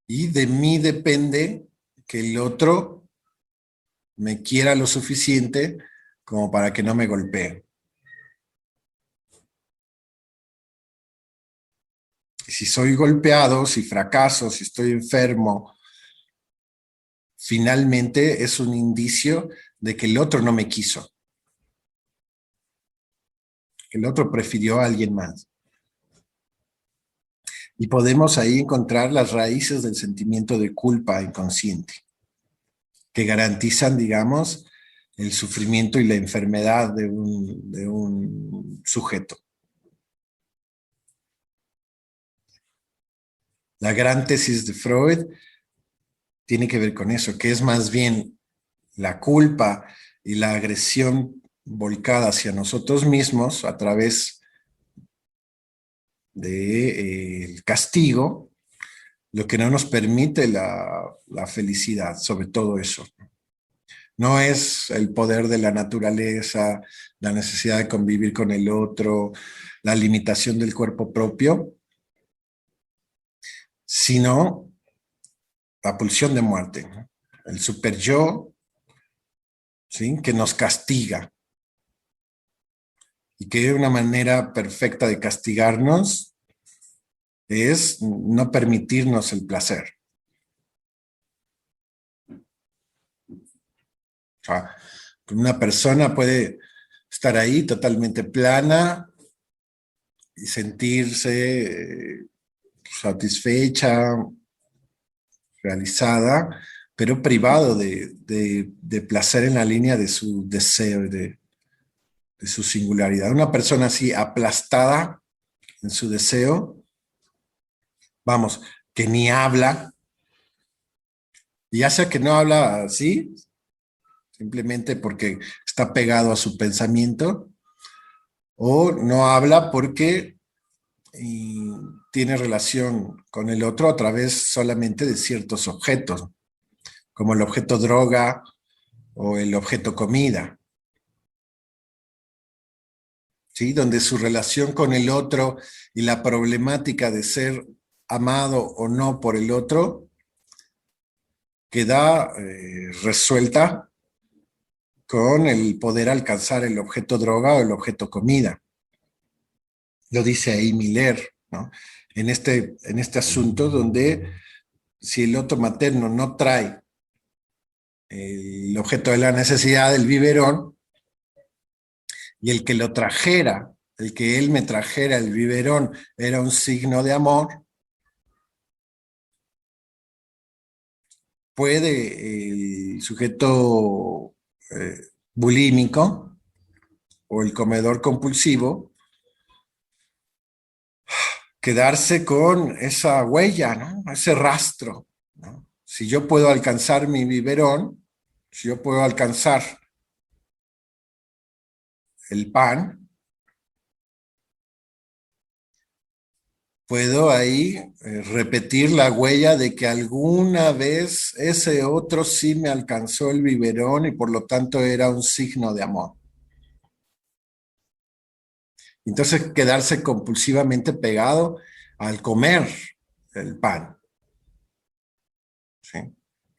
Y de mí depende que el otro me quiera lo suficiente como para que no me golpee. Y si soy golpeado, si fracaso, si estoy enfermo, finalmente es un indicio de que el otro no me quiso, que el otro prefirió a alguien más. Y podemos ahí encontrar las raíces del sentimiento de culpa inconsciente, que garantizan, digamos, el sufrimiento y la enfermedad de un sujeto. La gran tesis de Freud tiene que ver con eso, que es más bien la culpa y la agresión volcada hacia nosotros mismos a través del castigo, lo que no nos permite la felicidad, sobre todo eso. No es el poder de la naturaleza, la necesidad de convivir con el otro, la limitación del cuerpo propio, sino la pulsión de muerte, ¿no? El super yo, ¿sí? Que nos castiga y que una manera perfecta de castigarnos es no permitirnos el placer. O sea, una persona puede estar ahí totalmente plana y sentirse satisfecha, realizada, pero privado de placer en la línea de su deseo y de su singularidad. Una persona así aplastada en su deseo, vamos, que ni habla, y ya sea que no habla así, simplemente porque está pegado a su pensamiento, o no habla porque tiene relación con el otro a través solamente de ciertos objetos, como el objeto droga o el objeto comida, ¿sí? Donde su relación con el otro y la problemática de ser amado o no por el otro queda resuelta con el poder alcanzar el objeto droga o el objeto comida. Lo dice ahí Miller, ¿no? En este asunto donde si el otro materno no trae el objeto de la necesidad del biberón y el que lo trajera, el que él me trajera el biberón era un signo de amor, puede el sujeto bulímico o el comedor compulsivo, quedarse con esa huella, ¿no? Ese rastro, ¿no? Si yo puedo alcanzar mi biberón, si yo puedo alcanzar el pan, puedo ahí repetir la huella de que alguna vez ese otro sí me alcanzó el biberón y por lo tanto era un signo de amor. Entonces quedarse compulsivamente pegado al comer el pan, ¿sí?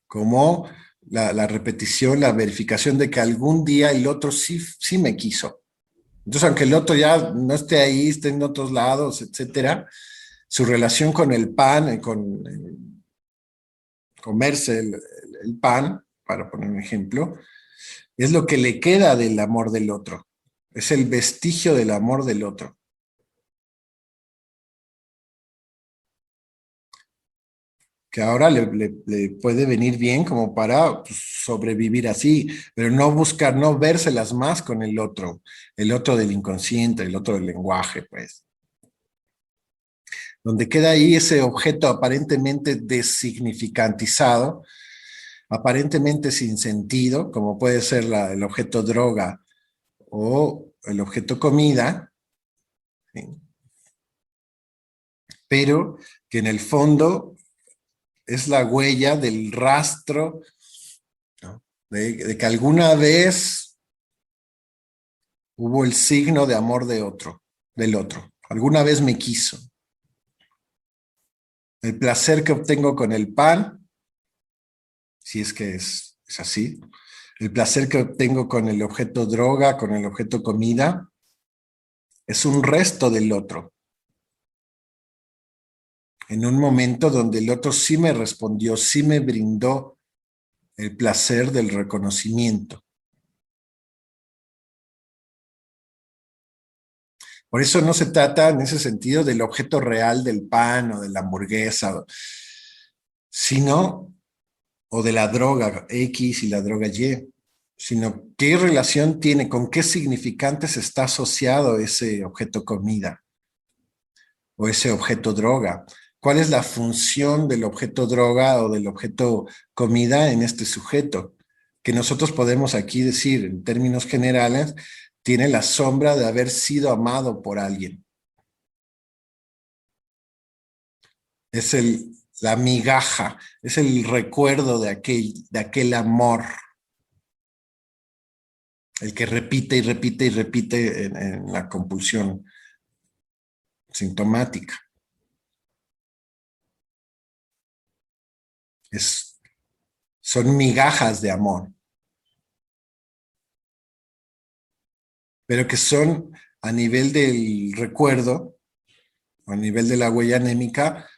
Como la repetición, la verificación de que algún día el otro sí, sí me quiso. Entonces, aunque el otro ya no esté ahí, esté en otros lados, etcétera, su relación con el pan, con comerse el pan, para poner un ejemplo, es lo que le queda del amor del otro. Es el vestigio del amor del otro. Que ahora le puede venir bien como para pues, sobrevivir así, pero no buscar, no vérselas más con el otro del inconsciente, el otro del lenguaje, pues. Donde queda ahí ese objeto aparentemente designificantizado, aparentemente sin sentido, como puede ser el objeto droga o el objeto comida, ¿sí? Pero que en el fondo es la huella del rastro, ¿no? De que alguna vez hubo el signo de amor de otro, del otro. Alguna vez me quiso. El placer que obtengo con el pan, si es que es así, el placer que obtengo con el objeto droga, con el objeto comida, es un resto del otro. En un momento donde el otro sí me respondió, sí me brindó el placer del reconocimiento. Por eso no se trata en ese sentido del objeto real del pan o de la hamburguesa, sino, o de la droga X y la droga Y, sino qué relación tiene, con qué significantes está asociado ese objeto comida o ese objeto droga. ¿Cuál es la función del objeto droga o del objeto comida en este sujeto? Que nosotros podemos aquí decir, en términos generales, tiene la sombra de haber sido amado por alguien. Es la migaja, es el recuerdo de aquel amor, el que repite y repite y repite en la compulsión sintomática. Es, son migajas de amor, pero que son a nivel del recuerdo, a nivel de la huella anémica,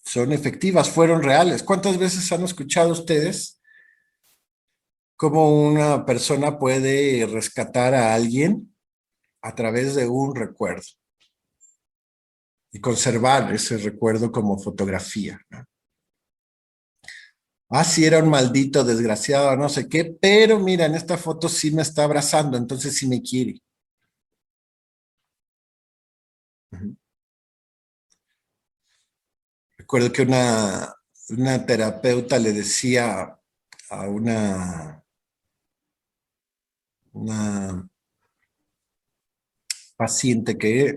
son efectivas, fueron reales. ¿Cuántas veces han escuchado ustedes cómo una persona puede rescatar a alguien a través de un recuerdo y conservar ese recuerdo como fotografía, ¿no? Ah, sí, era un maldito desgraciado, no sé qué, pero mira, en esta foto sí me está abrazando, entonces sí me quiere. Ujú. Recuerdo que una terapeuta le decía a una paciente que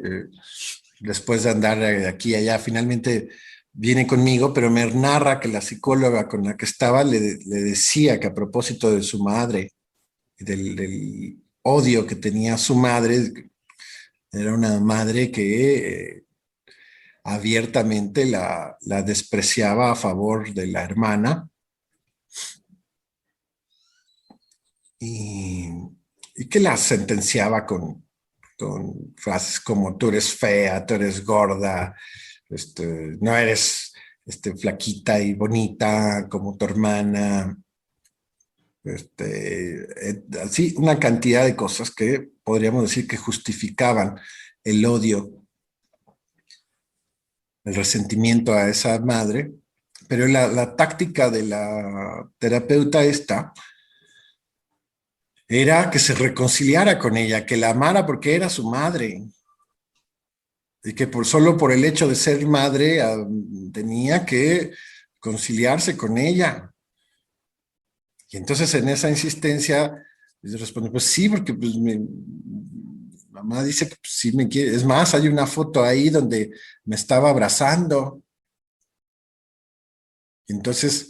después de andar de aquí y allá, finalmente viene conmigo, pero me narra que la psicóloga con la que estaba le decía que a propósito de su madre, del odio que tenía su madre, era una madre que abiertamente la despreciaba a favor de la hermana y, y que la sentenciaba con frases como tú eres fea, tú eres gorda, no eres flaquita y bonita como tu hermana, así una cantidad de cosas que podríamos decir que justificaban el odio, el resentimiento a esa madre, pero la táctica de la terapeuta esta era que se reconciliara con ella, que la amara porque era su madre. Y que solo por el hecho de ser madre tenía que conciliarse con ella. Y entonces en esa insistencia, yo respondo, pues sí, porque pues, mamá dice que pues, sí me quiere. Es más, hay una foto ahí donde me estaba abrazando. Y entonces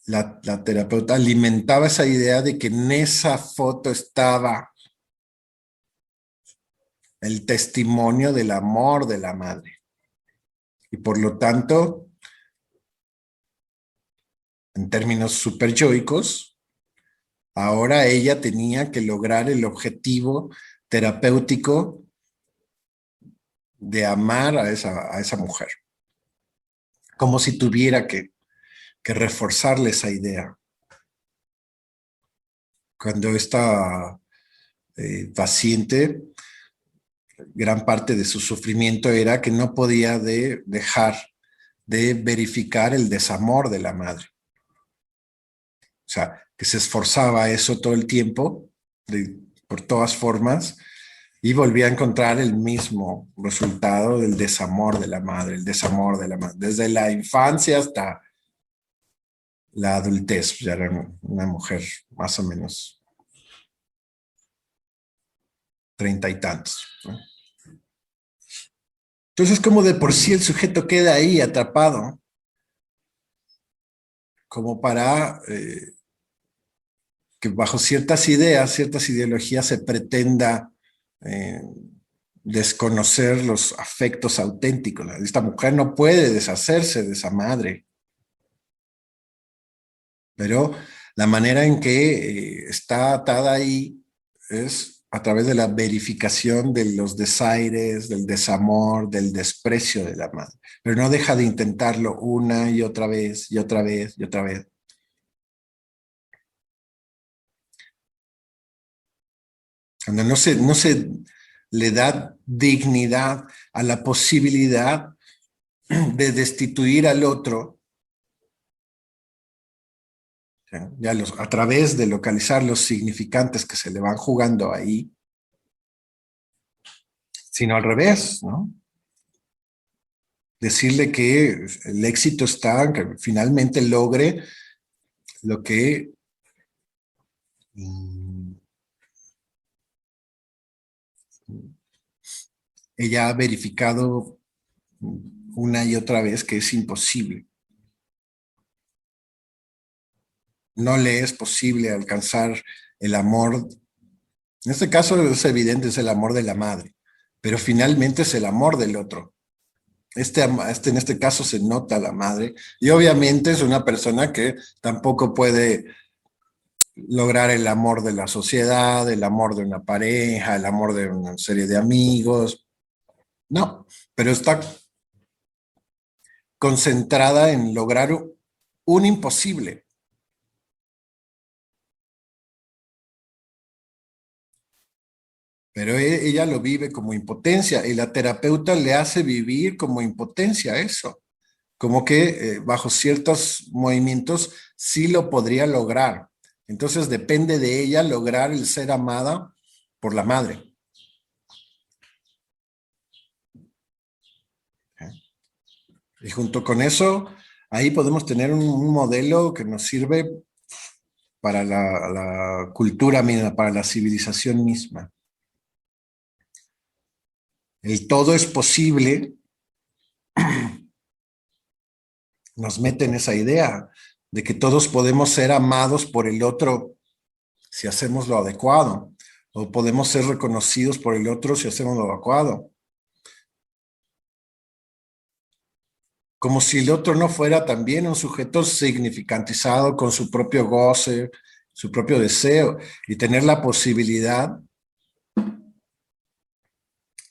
la terapeuta alimentaba esa idea de que en esa foto estaba el testimonio del amor de la madre. Y por lo tanto, en términos super yoicos, ahora ella tenía que lograr el objetivo terapéutico de amar a esa mujer, como si tuviera que reforzarle esa idea. Cuando esta paciente, gran parte de su sufrimiento era que no podía dejar de verificar el desamor de la madre. O sea, que se esforzaba eso todo el tiempo, por todas formas, y volvía a encontrar el mismo resultado del desamor de la madre, el desamor de la madre, desde la infancia hasta la adultez. Ya era una mujer más o menos 30 y tantos, ¿no? Entonces, como de por sí el sujeto queda ahí atrapado, como para que bajo ciertas ideas, ciertas ideologías se pretenda eh, desconocer los afectos auténticos. Esta mujer no puede deshacerse de esa madre, pero la manera en que está atada ahí es a través de la verificación de los desaires, del desamor, del desprecio de la madre. Pero no deja de intentarlo una y otra vez, y otra vez, y otra vez. Cuando no se le da dignidad a la posibilidad de destituir al otro, ya a través de localizar los significantes que se le van jugando ahí, sino al revés, ¿no? Decirle que el éxito está en que finalmente logre lo que ella ha verificado una y otra vez que es imposible. No le es posible alcanzar el amor. En este caso es evidente, es el amor de la madre, pero finalmente es el amor del otro. En este caso se nota la madre y obviamente es una persona que tampoco puede lograr el amor de la sociedad, el amor de una pareja, el amor de una serie de amigos. No, pero está concentrada en lograr un imposible. Pero ella lo vive como impotencia y la terapeuta le hace vivir como impotencia eso, como que bajo ciertos movimientos sí lo podría lograr. Entonces depende de ella lograr el ser amada por la madre. Y junto con eso, ahí podemos tener un modelo que nos sirve para la cultura misma, para la civilización misma. El todo es posible nos mete en esa idea de que todos podemos ser amados por el otro si hacemos lo adecuado, o podemos ser reconocidos por el otro si hacemos lo adecuado. Como si el otro no fuera también un sujeto significantizado con su propio goce, su propio deseo, y tener la posibilidad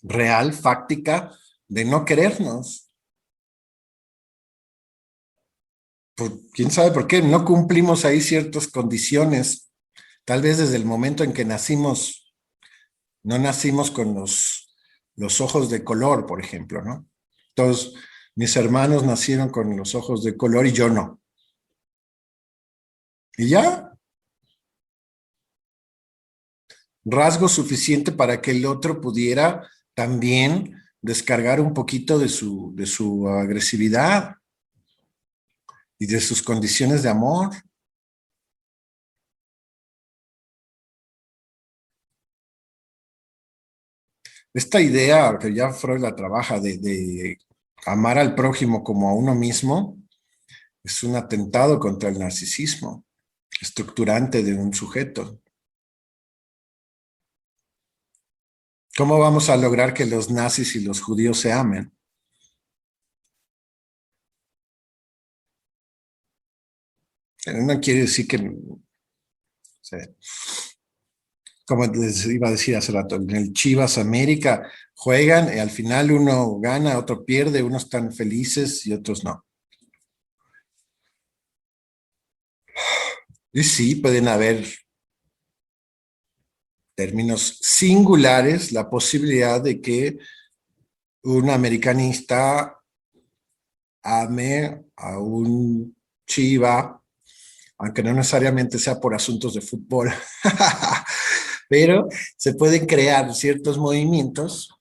real, fáctica, de no querernos. ¿Quién sabe por qué? No cumplimos ahí ciertas condiciones. Tal vez desde el momento en que nacimos, no nacimos con los ojos de color, por ejemplo, ¿no? Todos mis hermanos nacieron con los ojos de color y yo no. Y ya, rasgo suficiente para que el otro pudiera también descargar un poquito de su agresividad y de sus condiciones de amor. Esta idea que ya Freud la trabaja de amar al prójimo como a uno mismo es un atentado contra el narcisismo estructurante de un sujeto. ¿Cómo vamos a lograr que los nazis y los judíos se amen? No quiere decir que, o sea, como les iba a decir hace rato, en el Chivas América juegan y al final uno gana, otro pierde, unos están felices y otros no. Y sí, pueden haber términos singulares, la posibilidad de que un americanista ame a un Chiva, aunque no necesariamente sea por asuntos de fútbol, pero se pueden crear ciertos movimientos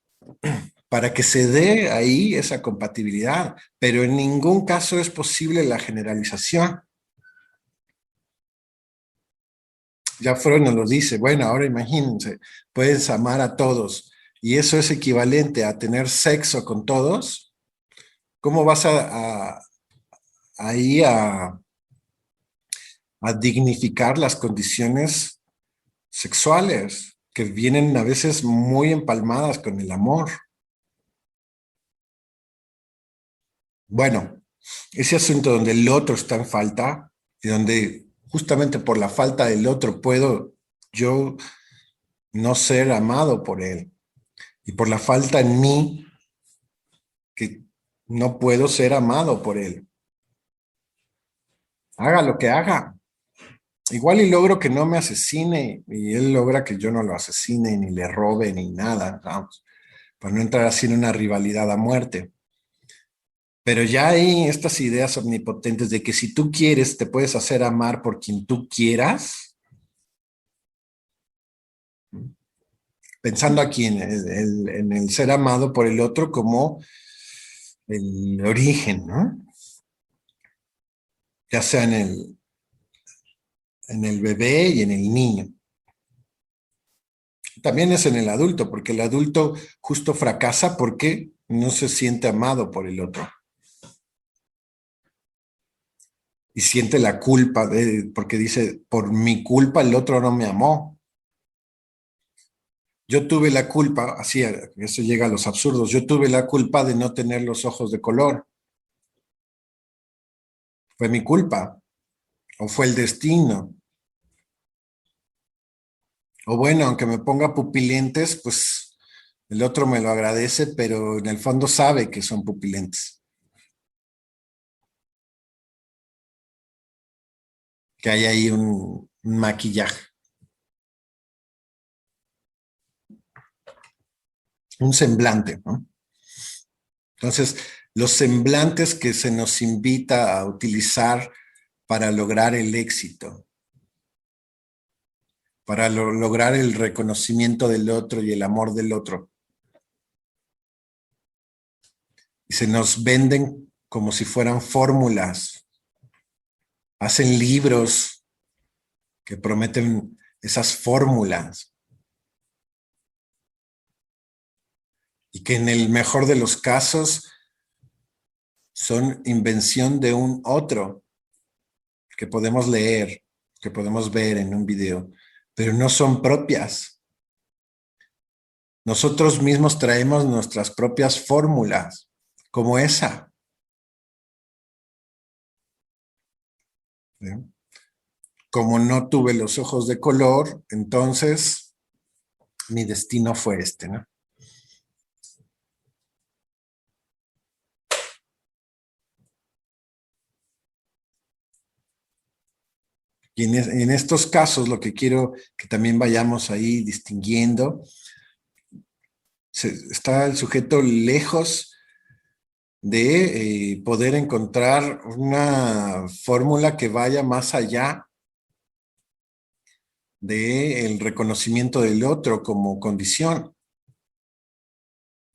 para que se dé ahí esa compatibilidad, pero en ningún caso es posible la generalización. Ya Freud nos lo dice, bueno, ahora imagínense, puedes amar a todos y eso es equivalente a tener sexo con todos. ¿Cómo vas ahí a dignificar las condiciones sexuales que vienen a veces muy empalmadas con el amor? Bueno, ese asunto donde el otro está en falta y donde justamente por la falta del otro puedo yo no ser amado por él y por la falta en mí que no puedo ser amado por él. Haga lo que haga. Igual y logro que no me asesine y él logra que yo no lo asesine ni le robe ni nada, vamos, para no entrar así en una rivalidad a muerte. Pero ya hay estas ideas omnipotentes de que si tú quieres, te puedes hacer amar por quien tú quieras, pensando aquí en el ser amado por el otro como el origen, ¿no? Ya sea en el bebé y en el niño. También es en el adulto, porque el adulto justo fracasa porque no se siente amado por el otro. Y siente la culpa porque dice, por mi culpa el otro no me amó. Yo tuve la culpa, así, eso llega a los absurdos, yo tuve la culpa de no tener los ojos de color. Fue mi culpa, o fue el destino. O bueno, aunque me ponga pupilentes, pues el otro me lo agradece, pero en el fondo sabe que son pupilentes, que hay ahí un maquillaje, un semblante, ¿no? Entonces, los semblantes que se nos invita a utilizar para lograr el éxito, para lograr el reconocimiento del otro y el amor del otro. Y se nos venden como si fueran fórmulas. Hacen libros que prometen esas fórmulas y que en el mejor de los casos son invención de un otro que podemos leer, que podemos ver en un video, pero no son propias. Nosotros mismos traemos nuestras propias fórmulas, como esa. ¿Sí? Como no tuve los ojos de color, entonces mi destino fue este, ¿no? Y en estos casos lo que quiero que también vayamos ahí distinguiendo, está el sujeto lejos de poder encontrar una fórmula que vaya más allá del reconocimiento del otro como condición.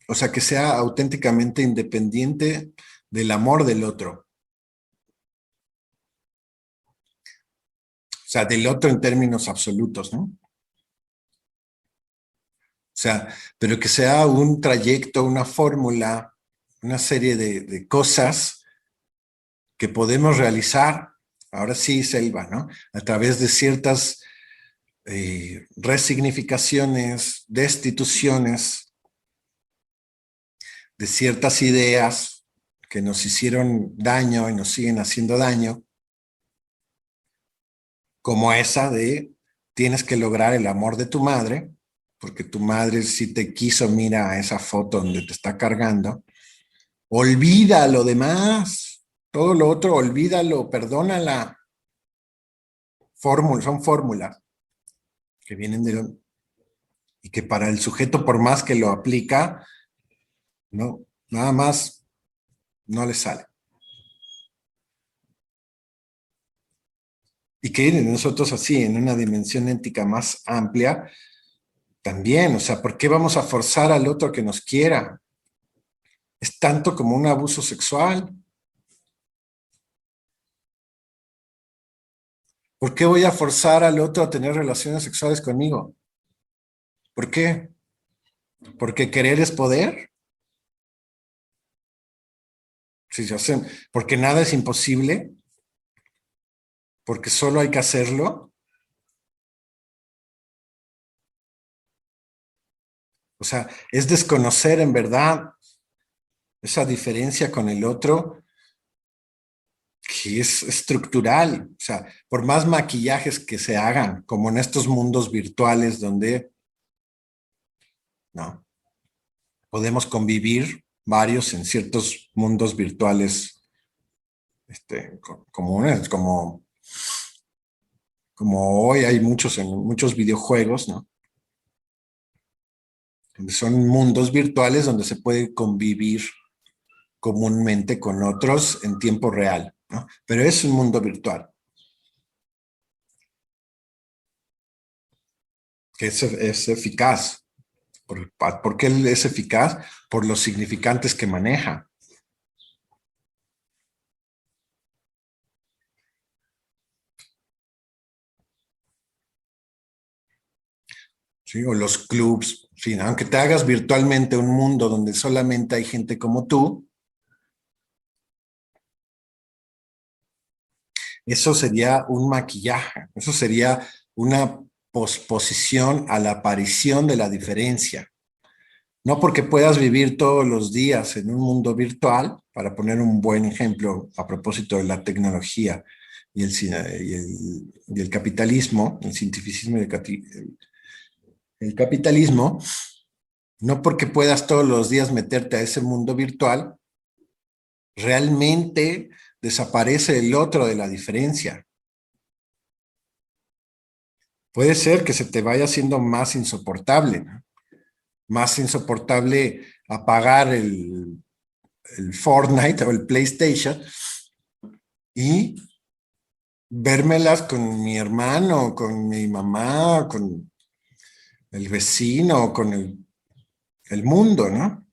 O sea, que sea auténticamente independiente del amor del otro. O sea, del otro en términos absolutos, ¿no? O sea, pero que sea un trayecto, una fórmula, una serie de cosas que podemos realizar, ahora sí, Selva, ¿no? A través de ciertas resignificaciones, destituciones, de ciertas ideas que nos hicieron daño y nos siguen haciendo daño, como esa de tienes que lograr el amor de tu madre, porque tu madre si te quiso, mira esa foto donde te está cargando, olvida lo demás, todo lo otro, olvídalo, perdónala. Son fórmulas que vienen de y que para el sujeto, por más que lo aplica, no, nada más no le sale. Y que nosotros así, en una dimensión ética más amplia, también, o sea, ¿por qué vamos a forzar al otro que nos quiera? Es tanto como un abuso sexual. ¿Por qué voy a forzar al otro a tener relaciones sexuales conmigo? ¿Por qué? ¿Porque querer es poder? Si se hacen, porque nada es imposible, porque solo hay que hacerlo. O sea, es desconocer en verdad esa diferencia con el otro que es estructural. O sea, por más maquillajes que se hagan, como en estos mundos virtuales donde no podemos convivir varios en ciertos mundos virtuales comunes, como hoy hay muchos en muchos videojuegos, ¿no? Son mundos virtuales donde se puede convivir comúnmente con otros en tiempo real, ¿no? Pero es un mundo virtual, que es eficaz. ¿Por qué es eficaz? Por los significantes que maneja. ¿Sí? O los clubs, ¿sí? Aunque te hagas virtualmente un mundo donde solamente hay gente como tú, eso sería un maquillaje, eso sería una posposición a la aparición de la diferencia. No porque puedas vivir todos los días en un mundo virtual, para poner un buen ejemplo a propósito de la tecnología y el capitalismo, el cientificismo y el capitalismo, no porque puedas todos los días meterte a ese mundo virtual, realmente desaparece el otro de la diferencia. Puede ser que se te vaya haciendo más insoportable, ¿no? Más insoportable apagar el Fortnite o el PlayStation y vérmelas con mi hermano, con mi mamá, con el vecino, con el mundo, ¿no?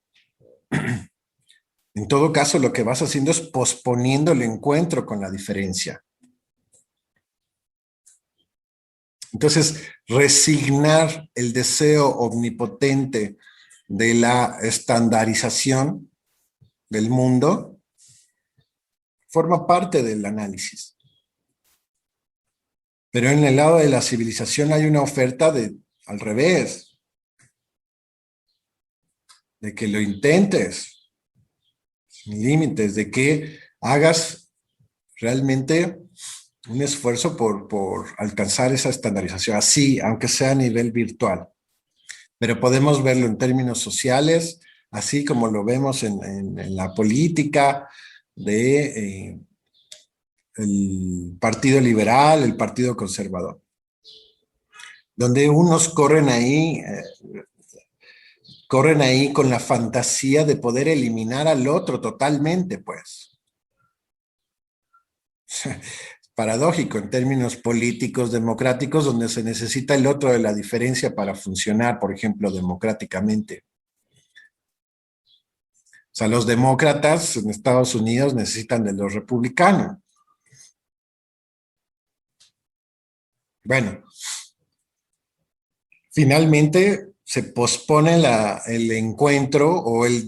En todo caso, lo que vas haciendo es posponiendo el encuentro con la diferencia. Entonces, resignar el deseo omnipotente de la estandarización del mundo forma parte del análisis. Pero en el lado de la civilización hay una oferta al revés, de que lo intentes, sin límites, de que hagas realmente un esfuerzo por alcanzar esa estandarización, así, aunque sea a nivel virtual. Pero podemos verlo en términos sociales, así como lo vemos en la política de el Partido Liberal, el Partido Conservador, donde unos corren ahí con la fantasía de poder eliminar al otro totalmente, pues. paradójico en términos políticos, democráticos, donde se necesita el otro de la diferencia para funcionar, por ejemplo, democráticamente. O sea, los demócratas en Estados Unidos necesitan de los republicanos. Bueno, finalmente se pospone el encuentro o el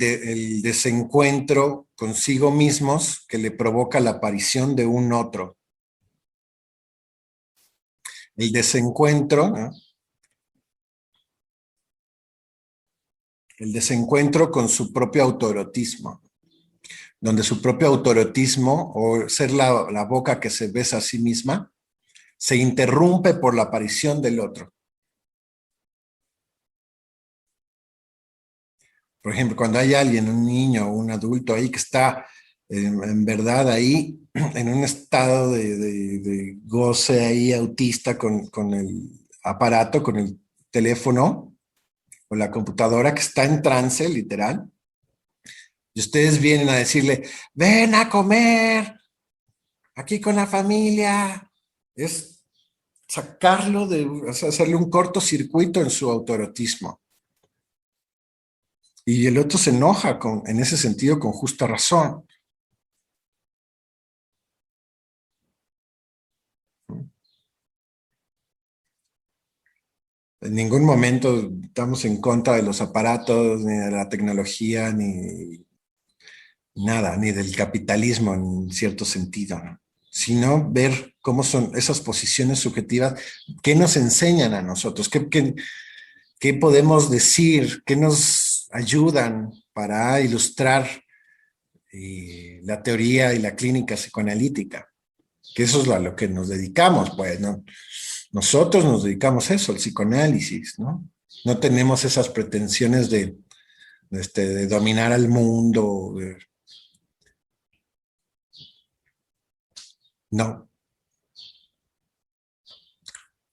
desencuentro consigo mismos que le provoca la aparición de un otro. El desencuentro, ¿no? El desencuentro con su propio autoerotismo, donde su propio autoerotismo o ser la boca que se besa a sí misma se interrumpe por la aparición del otro. Por ejemplo, cuando hay alguien, un niño o un adulto ahí que está en verdad ahí en un estado de goce ahí autista con el aparato, con el teléfono o la computadora, que está en trance literal, y ustedes vienen a decirle, ven a comer, aquí con la familia, es sacarlo hacerle un cortocircuito en su autoerotismo. Y el otro se enoja en ese sentido con justa razón. En ningún momento estamos en contra de los aparatos, ni de la tecnología, ni nada, ni del capitalismo en cierto sentido, ¿no? Sino ver cómo son esas posiciones subjetivas, qué nos enseñan a nosotros, qué podemos decir, qué nos ayudan para ilustrar la teoría y la clínica psicoanalítica, que eso es a lo que nos dedicamos, pues, ¿no? Nosotros nos dedicamos a eso, al psicoanálisis, ¿no? No tenemos esas pretensiones de dominar al mundo, no.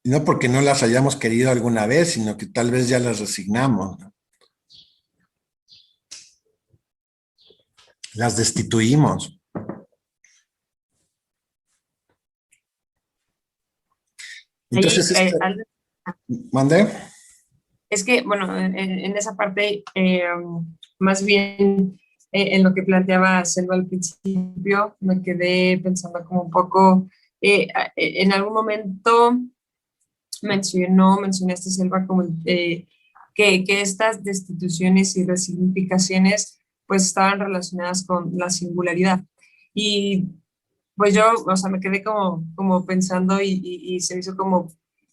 No porque no las hayamos querido alguna vez, sino que tal vez ya las resignamos, ¿no? Las destituimos. Ahí, Entonces, ¿mande? es que, bueno, en esa parte, más bien en lo que planteaba Selva al principio, me quedé pensando como un poco, en algún momento mencionaste, Selva, como que estas destituciones y resignificaciones pues estaban relacionadas con la singularidad. Y pues yo, o sea, me quedé como pensando y se me hizo como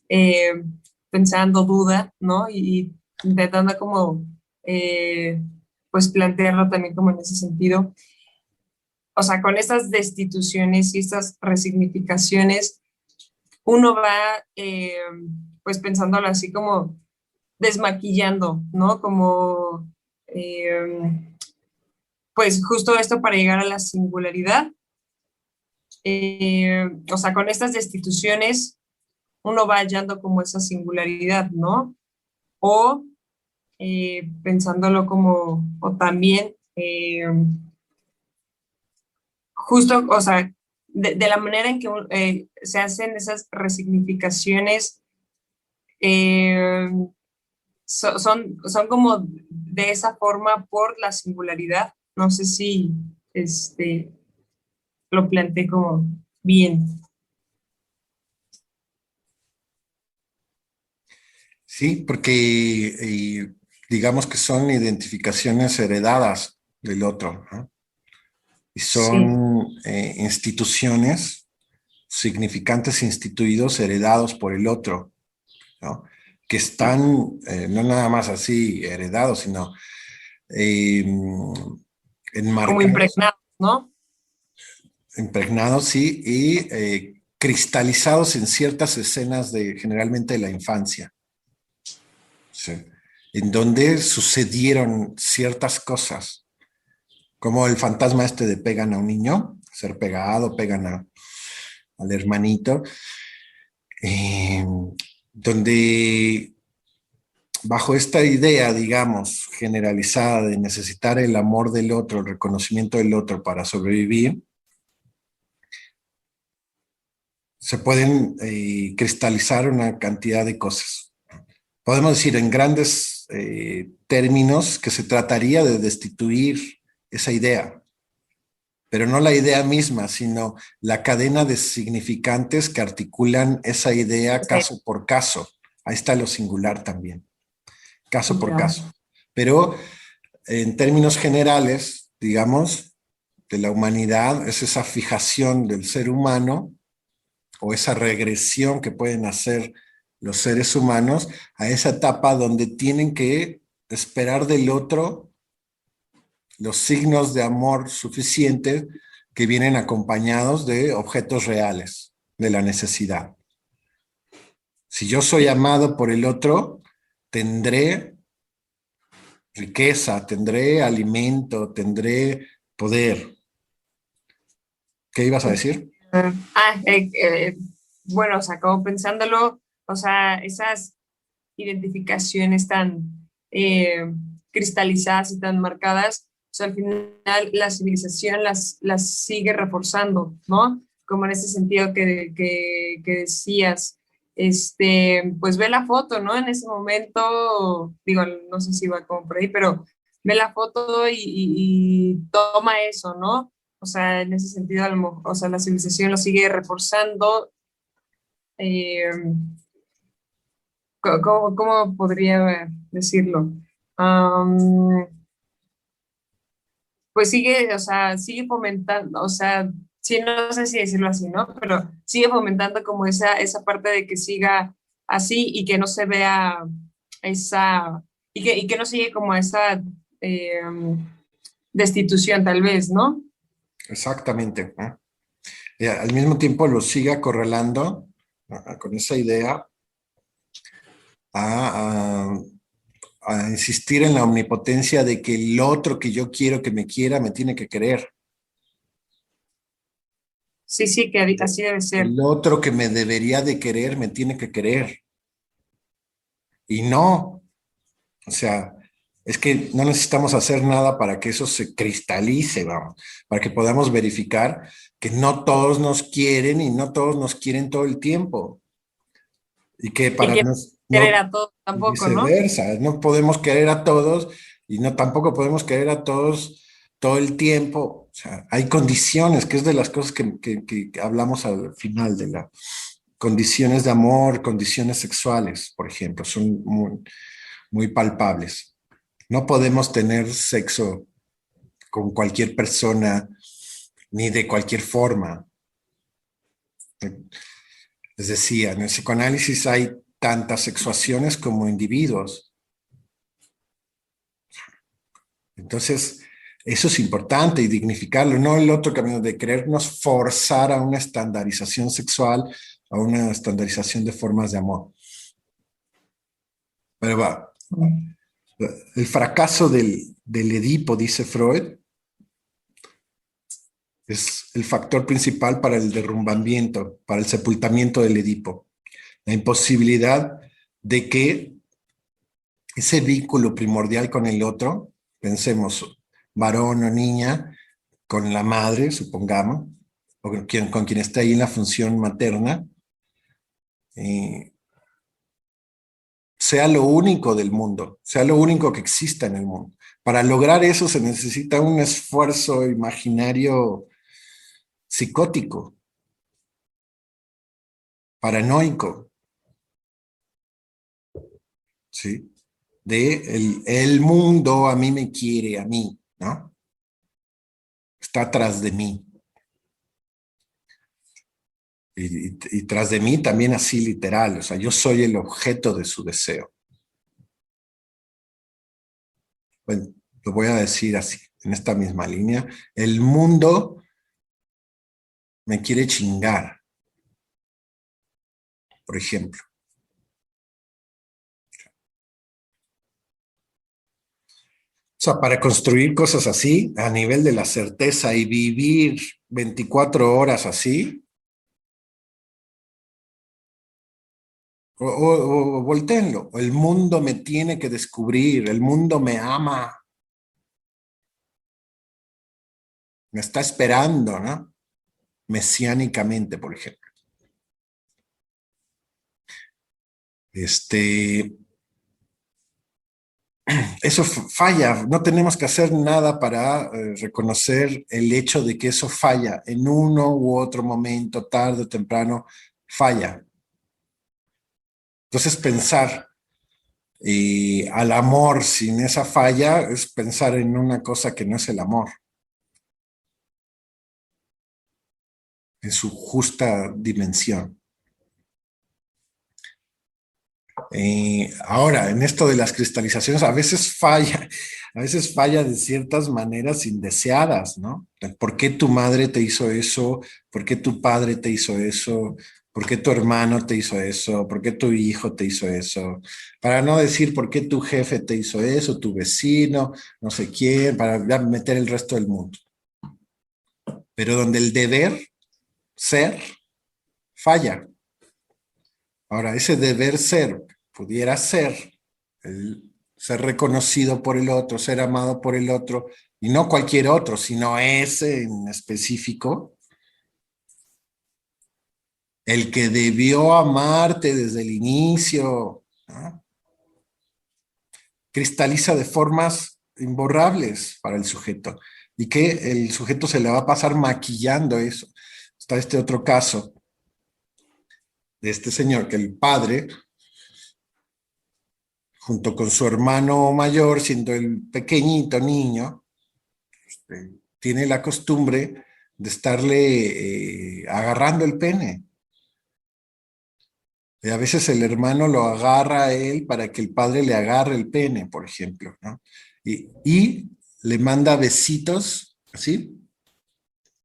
eh, pensando duda, ¿no? Y intentando como, eh, pues plantearlo también como en ese sentido. O sea, con estas destituciones y estas resignificaciones, uno va, pues pensándolo así como desmaquillando, ¿no? Como, pues justo esto para llegar a la singularidad. O sea, con estas destituciones uno va hallando como esa singularidad, ¿no? O pensándolo como, o también, justo, o sea, de la manera en que se hacen esas resignificaciones, eh, son como de esa forma por la singularidad. No sé si lo planteé como bien. Sí, porque digamos que son identificaciones heredadas del otro, ¿no? Y Sí, son instituciones, significantes instituidos heredados por el otro, ¿no? Que están no nada más así heredados, sino eh, como enmarcados, impregnado, ¿no? impregnados, sí, y cristalizados en ciertas escenas generalmente de la infancia, ¿sí? En donde sucedieron ciertas cosas, como el fantasma este de pegan a un niño, ser pegado, pegan al hermanito, eh, donde bajo esta idea, digamos, generalizada de necesitar el amor del otro, el reconocimiento del otro para sobrevivir, se pueden cristalizar una cantidad de cosas. Podemos decir en grandes términos que se trataría de destituir esa idea, pero no la idea misma, sino la cadena de significantes que articulan esa idea Sí, caso por caso. Ahí está lo singular también, caso por ya. caso. Pero en términos generales, digamos, de la humanidad, es esa fijación del ser humano o esa regresión que pueden hacer los seres humanos a esa etapa donde tienen que esperar del otro los signos de amor suficientes que vienen acompañados de objetos reales, de la necesidad. Si yo soy amado por el otro, tendré riqueza, tendré alimento, tendré poder. ¿Qué ibas a decir? Ah, bueno, o sea, como pensándolo, o sea, esas identificaciones tan cristalizadas y tan marcadas, o sea, al final la civilización las sigue reforzando, ¿no? Como en ese sentido que decías, pues ve la foto, ¿no? En ese momento, digo, no sé si va como por ahí, pero ve la foto y toma eso, ¿no? O sea, en ese sentido, o sea, la civilización lo sigue reforzando. eh, ¿Cómo podría decirlo? Am, pues sigue, o sea, sigue fomentando, o sea, sí, no sé si decirlo así, ¿no? Pero sigue fomentando como esa parte de que siga así y que no se vea esa, y que no sigue como esa eh, destitución tal vez, ¿no? Exactamente, ¿no? Y al mismo tiempo lo sigue acorralando, ¿no?, con esa idea a, a, a insistir en la omnipotencia de que el otro que yo quiero que me quiera me tiene que querer. Sí, sí, que así debe ser. El otro que me debería de querer me tiene que querer. Y no, o sea, es que no necesitamos hacer nada para que eso se cristalice, vamos, para que podamos verificar que no todos nos quieren y no todos nos quieren todo el tiempo. Y que Y para que nos, querer no, a todos tampoco, ¿no? viceversa, no podemos querer a todos y no tampoco podemos querer a todos todo el tiempo. O sea, hay condiciones, que es de las cosas que hablamos al final de las condiciones de amor, condiciones sexuales, por ejemplo, son muy palpables. No podemos tener sexo con cualquier persona ni de cualquier forma. Les decía, en el psicoanálisis hay tantas sexuaciones como individuos. Entonces, eso es importante y dignificarlo, no el otro camino de querernos forzar a una estandarización sexual, a una estandarización de formas de amor. Pero va, el fracaso del Edipo, dice Freud, es el factor principal para el derrumbamiento, para el sepultamiento del Edipo. La imposibilidad de que ese vínculo primordial con el otro, pensemos, varón o niña, con la madre, supongamos, o con quien está ahí en la función materna, eh, sea lo único del mundo, sea lo único que exista en el mundo. Para lograr eso se necesita un esfuerzo imaginario psicótico, paranoico, ¿sí? De el mundo a mí me quiere, a mí, ¿no? Está atrás de mí. Y tras de mí también así literal, o sea, yo soy el objeto de su deseo. Bueno, lo voy a decir así, en esta misma línea. El mundo me quiere chingar, por ejemplo. O sea, para construir cosas así, a nivel de la certeza y vivir 24 horas así, o volteenlo, el mundo me tiene que descubrir, el mundo me ama, me está esperando, ¿no? Mesiánicamente, por ejemplo. Eso falla. No tenemos que hacer nada para reconocer el hecho de que eso falla. En uno u otro momento, tarde o temprano, falla. Entonces pensar al amor sin esa falla es pensar en una cosa que no es el amor, en su justa dimensión. Ahora, en esto de las cristalizaciones, a veces falla de ciertas maneras indeseadas, ¿no? ¿Por qué tu madre te hizo eso? ¿Por qué tu padre te hizo eso? ¿Por qué tu hermano te hizo eso? ¿Por qué tu hijo te hizo eso? Para no decir por qué tu jefe te hizo eso, tu vecino, no sé quién, para ya meter el resto del mundo. Pero donde el deber ser falla. Ahora, ese deber ser pudiera ser el ser reconocido por el otro, ser amado por el otro, y no cualquier otro, sino ese en específico, el que debió amarte desde el inicio, ¿no? Cristaliza de formas imborrables para el sujeto, y que el sujeto se le va a pasar maquillando eso. Está este otro caso de este señor, que el padre, junto con su hermano mayor, siendo el pequeñito niño, tiene la costumbre de estarle agarrando el pene. Y a veces el hermano lo agarra a él para que el padre le agarre el pene, por ejemplo, ¿no? Y le manda besitos, así,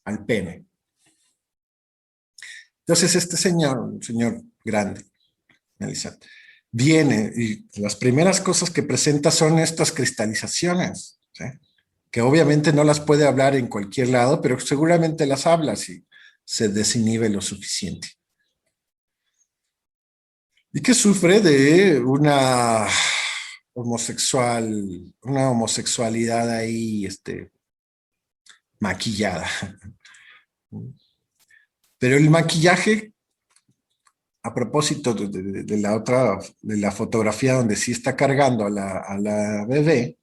al pene. Entonces este señor, un señor grande, Melissa, viene y las primeras cosas que presenta son estas cristalizaciones, ¿sí? Que obviamente no las puede hablar en cualquier lado, pero seguramente las habla si se desinhibe lo suficiente. Y que sufre de una homosexualidad ahí, maquillada. Pero el maquillaje, a propósito de la otra, de la fotografía donde sí está cargando a la bebé,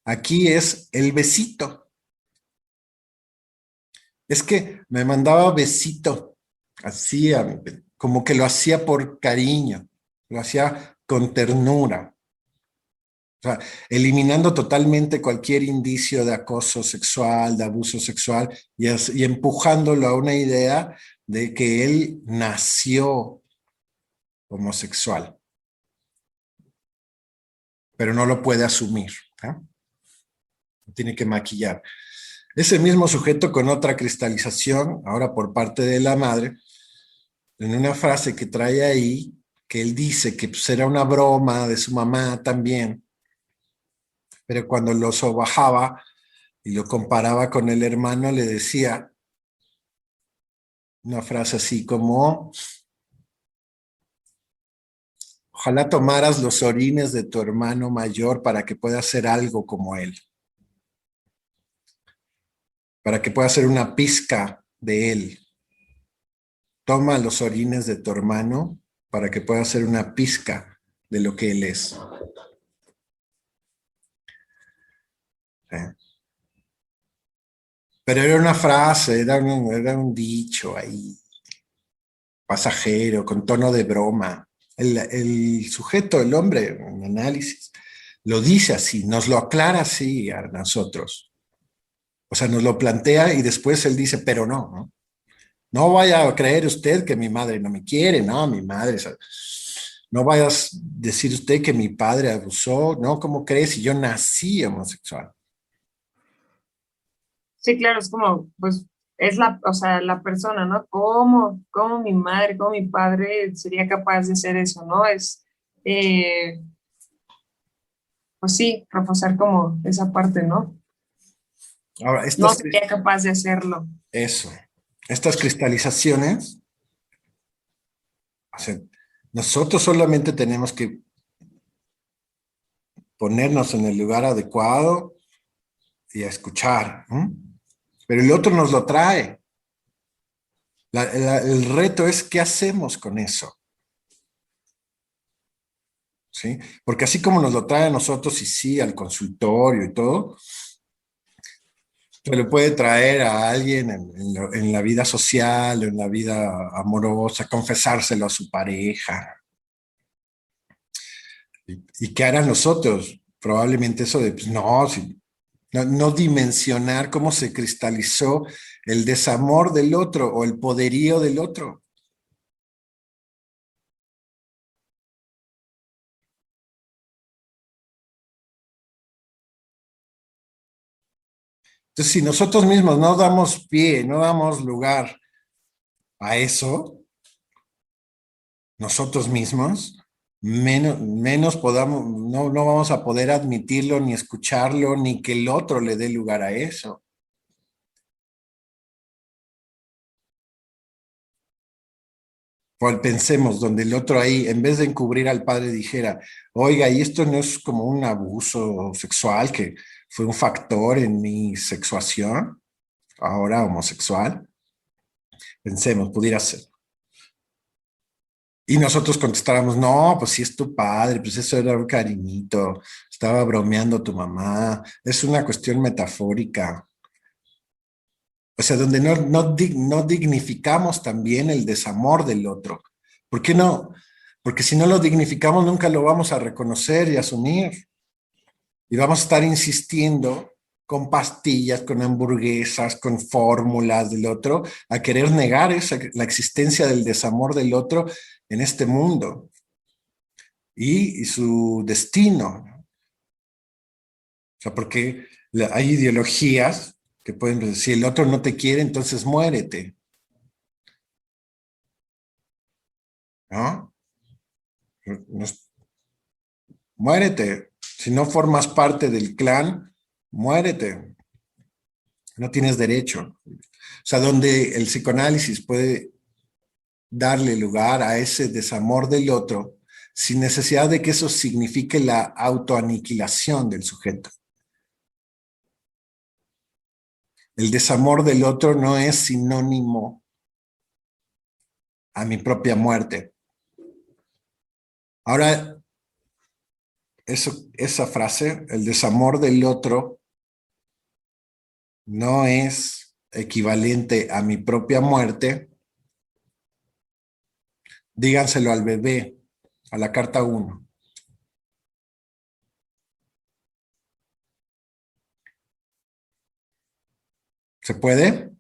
aquí es el besito. Es que me mandaba besito, así, como que lo hacía por cariño, lo hacía con ternura. O sea, eliminando totalmente cualquier indicio de acoso sexual, de abuso sexual, y empujándolo a una idea de que él nació homosexual, pero no lo puede asumir, ¿no? Tiene que maquillar. Ese mismo sujeto con otra cristalización, ahora por parte de la madre, en una frase que trae ahí, que él dice que pues, era una broma de su mamá también, pero cuando lo sobajaba y lo comparaba con el hermano, le decía una frase así como, ojalá tomaras los orines de tu hermano mayor para que pueda hacer algo como él, para que pueda hacer una pizca de él. Toma los orines de tu hermano para que pueda hacer una pizca de lo que él es. ¿Sí? Pero era una frase, era un dicho ahí, pasajero, con tono de broma. El sujeto, el hombre, en análisis, lo dice así, nos lo aclara así a nosotros. O sea, nos lo plantea y después él dice, pero no, ¿no? No vaya a creer usted que mi madre no me quiere, no, mi madre, no vaya a decir usted que mi padre abusó, ¿no? ¿Cómo crees si yo nací homosexual? Sí, claro, es como, pues, o sea, la persona, ¿no? ¿Cómo mi madre, cómo mi padre sería capaz de hacer eso, ¿no? Eh, pues sí, reforzar como esa parte, ¿no? Ahora, No sería capaz de hacerlo. eso, estas cristalizaciones, o sea, nosotros solamente tenemos que ponernos en el lugar adecuado y a escuchar, ¿no? Pero el otro nos lo trae. El reto es qué hacemos con eso. ¿sí? Porque así como nos lo trae a nosotros y sí, al consultorio y todo, se lo puede traer a alguien en la vida social, en la vida amorosa, confesárselo a su pareja. ¿Y qué harán los otros? Probablemente eso de, pues no, no dimensionar cómo se cristalizó el desamor del otro o el poderío del otro. Entonces, si nosotros mismos no damos pie, no damos lugar a eso, nosotros mismos, menos podamos, no vamos a poder admitirlo, ni escucharlo, ni que el otro le dé lugar a eso. Pues pensemos, donde el otro ahí, en vez de encubrir al padre, dijera, oiga, y esto no es como un abuso sexual, que fue un factor en mi sexuación, ahora homosexual. Pensemos, pudiera ser. Y nosotros contestáramos, no, pues sí es tu padre, pues eso era un cariñito, estaba bromeando tu mamá, es una cuestión metafórica. O sea, donde no dignificamos también el desamor del otro. ¿Por qué no? Porque si no lo dignificamos, nunca lo vamos a reconocer y asumir. Y vamos a estar insistiendo con pastillas, con hamburguesas, con fórmulas del otro, a querer negar la existencia del desamor del otro en este mundo y su destino, ¿no? O sea, porque hay ideologías que pueden decir, si el otro no te quiere, entonces muérete, ¿no? Muérete. Si no formas parte del clan, muérete. No tienes derecho. O sea, donde el psicoanálisis puede darle lugar a ese desamor del otro sin necesidad de que eso signifique la autoaniquilación del sujeto. El desamor del otro no es sinónimo a mi propia muerte. Ahora, esa frase, el desamor del otro, no es equivalente a mi propia muerte. Díganselo al bebé, a la carta 1. ¿Se puede?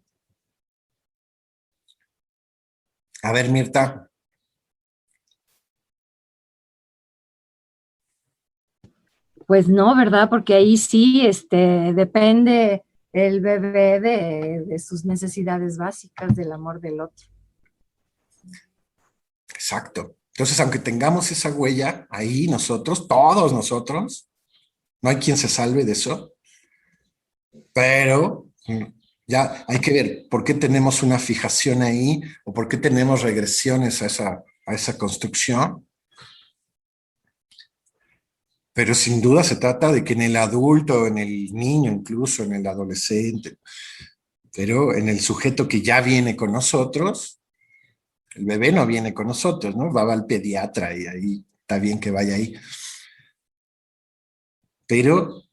A ver, Mirta. Pues no, ¿verdad? Porque ahí sí, depende el bebé de sus necesidades básicas, del amor del otro. Exacto. Entonces, aunque tengamos esa huella ahí nosotros, todos nosotros, no hay quien se salve de eso, pero ya hay que ver por qué tenemos una fijación ahí o por qué tenemos regresiones a esa construcción. Pero sin duda se trata de que en el adulto, en el niño, incluso en el adolescente, pero en el sujeto que ya viene con nosotros, el bebé no viene con nosotros, ¿no? Va al pediatra y ahí está bien que vaya ahí. Pero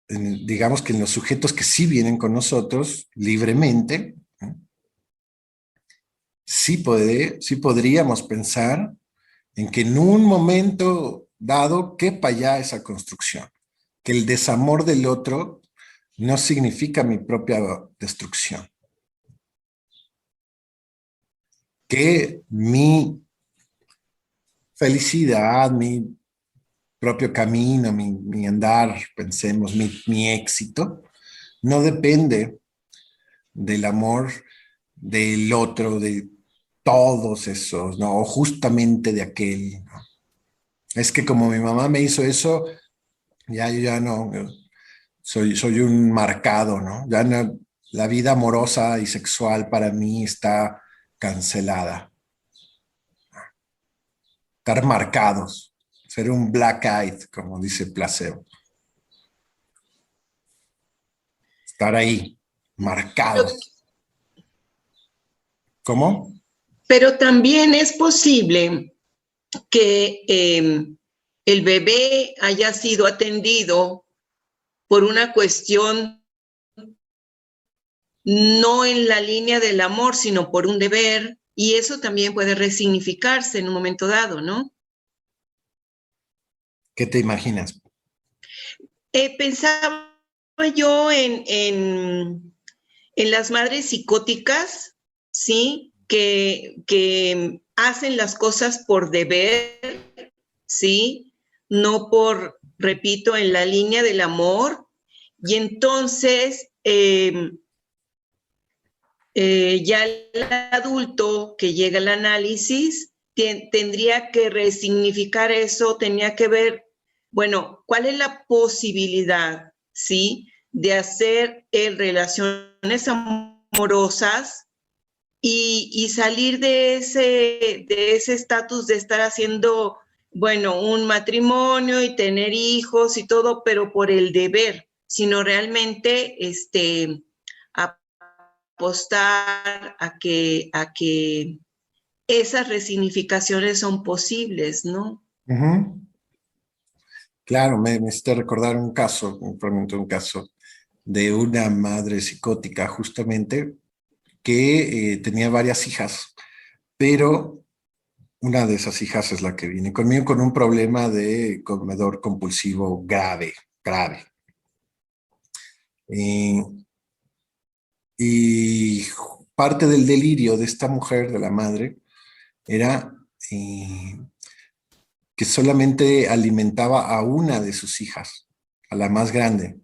digamos que en los sujetos que sí vienen con nosotros libremente, ¿no? Sí podríamos pensar en que en un momento dado quepa ya esa construcción, que el desamor del otro no significa mi propia destrucción, que mi felicidad, mi propio camino, mi andar, pensemos, mi éxito, no depende del amor del otro, de todos esos, ¿no? O justamente de aquel, ¿no? Es que como mi mamá me hizo eso, ya yo ya no, soy un marcado, ¿no? Ya no, la vida amorosa y sexual para mí está cancelada. Estar marcados, ser un black eyed, como dice Placebo. Estar ahí, Pero, marcados. ¿Cómo? pero también es posible que el bebé haya sido atendido por una cuestión no en la línea del amor, sino por un deber, y eso también puede resignificarse en un momento dado, ¿no? ¿Qué te imaginas? Pensaba yo en las madres psicóticas, ¿sí? Que hacen las cosas por deber, ¿sí? No por, repito, en la línea del amor. Y entonces, ya el adulto que llega al análisis tendría que resignificar eso, tenía que ver, bueno, ¿cuál es la posibilidad, sí, de hacer relaciones amorosas y salir de ese estatus de estar haciendo, bueno, un matrimonio y tener hijos y todo, pero por el deber, sino realmente apostar a que esas resignificaciones son posibles, ¿no? Ujú. Claro, me hiciste recordar un caso, probablemente un caso de una madre psicótica justamente que tenía varias hijas, pero una de esas hijas es la que viene conmigo con un problema de comedor compulsivo grave, grave. Eh, y parte del delirio de esta mujer, de la madre, era que solamente alimentaba a una de sus hijas, a la más grande.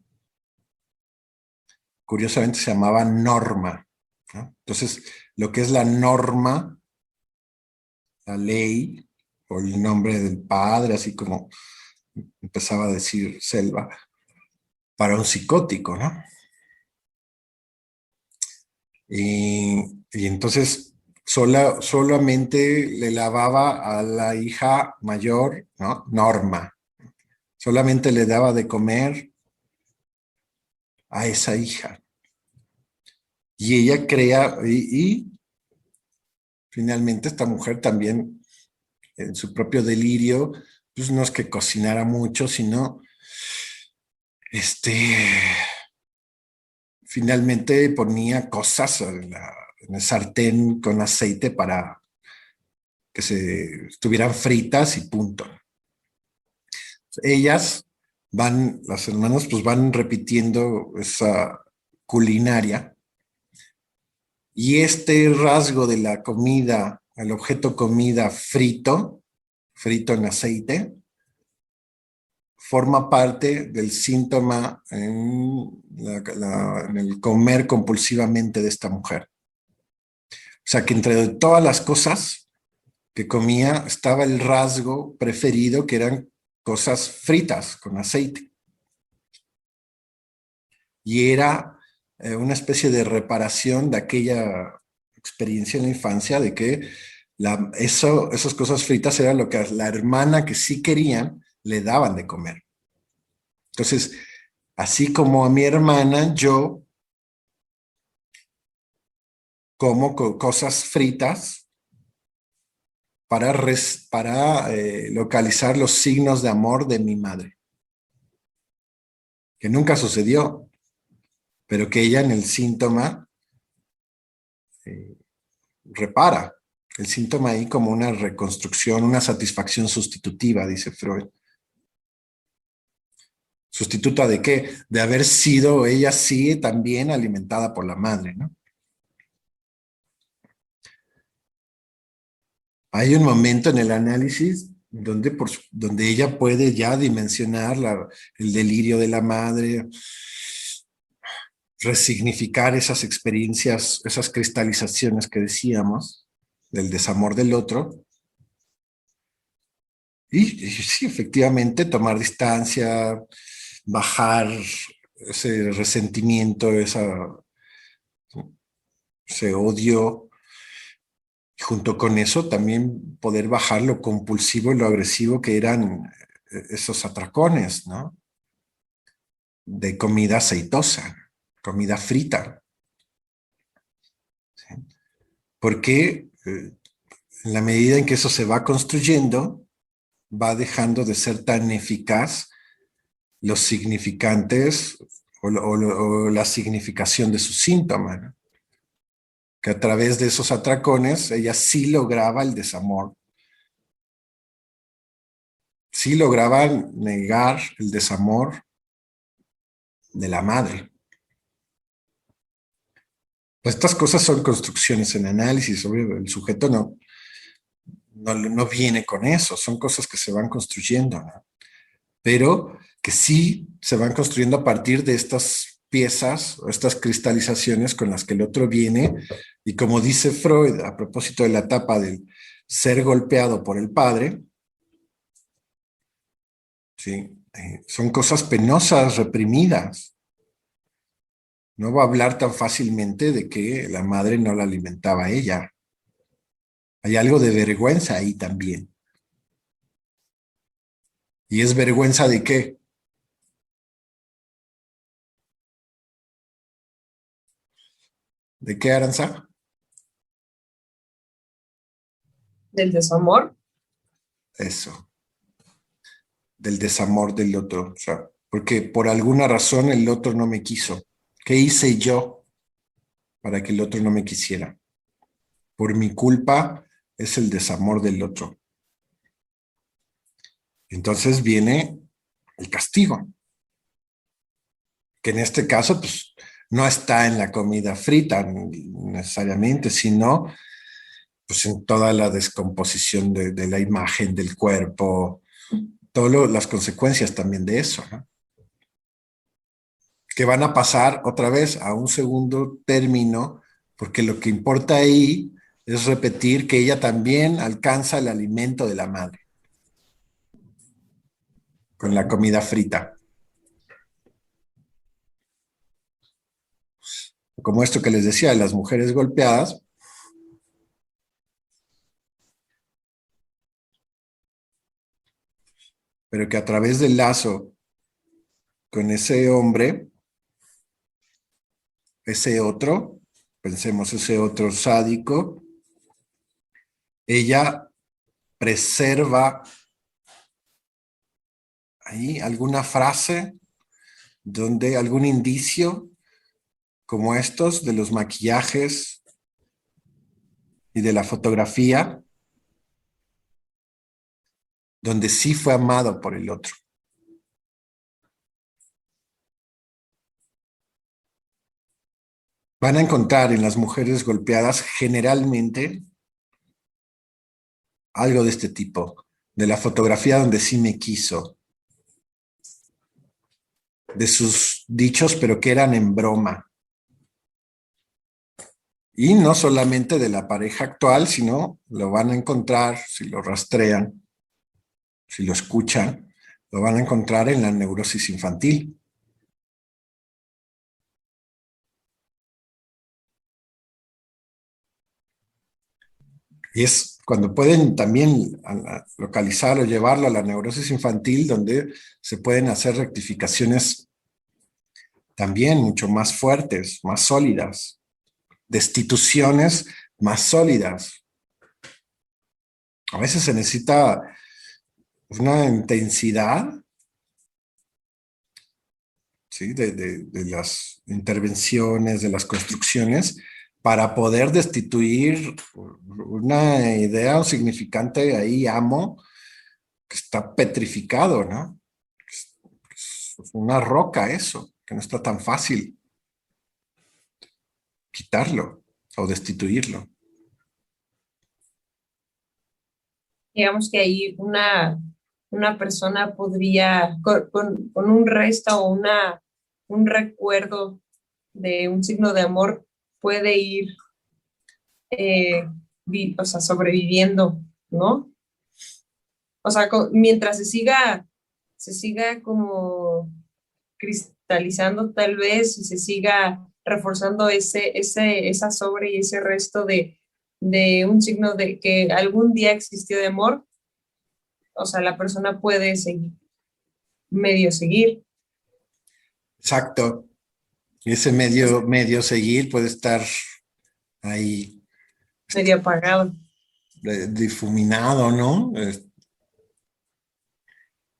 Curiosamente se llamaba Norma, ¿no? Entonces, lo que es la norma, la ley, o el nombre del padre, así como empezaba a decir Selva, para un psicótico, ¿no? Y entonces solamente le lavaba a la hija mayor, ¿no? Norma. Solamente le daba de comer a esa hija. Y ella crea, y finalmente esta mujer también, en su propio delirio, pues no es que cocinara mucho, sino finalmente ponía cosas en el sartén con aceite para que se estuvieran fritas y punto. Ellas las hermanas, pues van repitiendo esa culinaria y este rasgo de la comida, el objeto comida frito en aceite, forma parte del síntoma en el comer compulsivamente de esta mujer. O sea que entre todas las cosas que comía estaba el rasgo preferido que eran cosas fritas con aceite. Y era una especie de reparación de aquella experiencia en la infancia de que esas cosas fritas eran lo que a la hermana que sí querían le daban de comer. Entonces, así como a mi hermana, yo como cosas fritas para localizar los signos de amor de mi madre, que nunca sucedió, pero que ella en el síntoma repara. El síntoma ahí como una reconstrucción, una satisfacción sustitutiva, dice Freud. ¿Sustituta de qué? De haber sido ella sí también alimentada por la madre, ¿no? Hay un momento en el análisis donde ella puede ya dimensionar el delirio de la madre, resignificar esas experiencias, esas cristalizaciones que decíamos, del desamor del otro, y sí, efectivamente, tomar distancia, bajar ese resentimiento, ese odio, y junto con eso también poder bajar lo compulsivo y lo agresivo que eran esos atracones, ¿no? De comida aceitosa, comida frita. ¿Sí? Porque En la medida en que eso se va construyendo, va dejando de ser tan eficaz los significantes o la significación de su síntoma, ¿no? Que a través de esos atracones ella sí lograba el desamor, sí lograba negar el desamor de la madre. Pues estas cosas son construcciones en análisis, obvio, el sujeto no viene con eso, son cosas que se van construyendo, ¿no? Pero que sí se van construyendo a partir de estas piezas o estas cristalizaciones con las que el otro viene. Y como dice Freud, a propósito de la etapa del ser golpeado por el padre, ¿sí? Son cosas penosas, reprimidas. No va a hablar tan fácilmente de que la madre no la alimentaba a ella. Hay algo de vergüenza ahí también. ¿Y es vergüenza de qué? ¿De qué, Aranza? Del desamor. Eso, del desamor del otro. O sea, porque por alguna razón el otro no me quiso. ¿Qué hice yo para que el otro no me quisiera? Por mi culpa es el desamor del otro. Entonces viene el castigo, que en este caso pues no está en la comida frita necesariamente, sino pues en toda la descomposición de la imagen del cuerpo, todas las consecuencias también de eso, ¿no? Que van a pasar otra vez a un segundo término, porque lo que importa ahí es repetir que ella también alcanza el alimento de la madre con la comida frita. Como esto que les decía, de las mujeres golpeadas, pero que a través del lazo con ese hombre, ese otro, pensemos ese otro sádico, ella preserva ahí alguna frase donde algún indicio como estos de los maquillajes y de la fotografía, donde sí fue amado por el otro. Van a encontrar en las mujeres golpeadas generalmente algo de este tipo, de la fotografía donde sí me quiso, de sus dichos pero que eran en broma. Y no solamente de la pareja actual, sino lo van a encontrar, si lo rastrean, si lo escuchan, lo van a encontrar en la neurosis infantil. Y es cuando pueden también localizar o llevarlo a la neurosis infantil, donde se pueden hacer rectificaciones también mucho más fuertes, más sólidas, destituciones más sólidas. A veces se necesita una intensidad, ¿sí? de las intervenciones, de las construcciones, para poder destituir una idea o significante ahí, amo, que está petrificado, ¿no? Es una roca eso, que no está tan fácil quitarlo o destituirlo. Digamos que ahí una persona podría, con un resto o un recuerdo de un signo de amor, puede ir o sea, sobreviviendo, ¿no? O sea, mientras se siga como cristalizando tal vez y se siga reforzando esa sobre y ese resto de un signo de que algún día existió de amor, o sea, la persona puede seguir, medio seguir. Exacto. Y ese medio seguir puede estar ahí Medio apagado. difuminado, ¿no?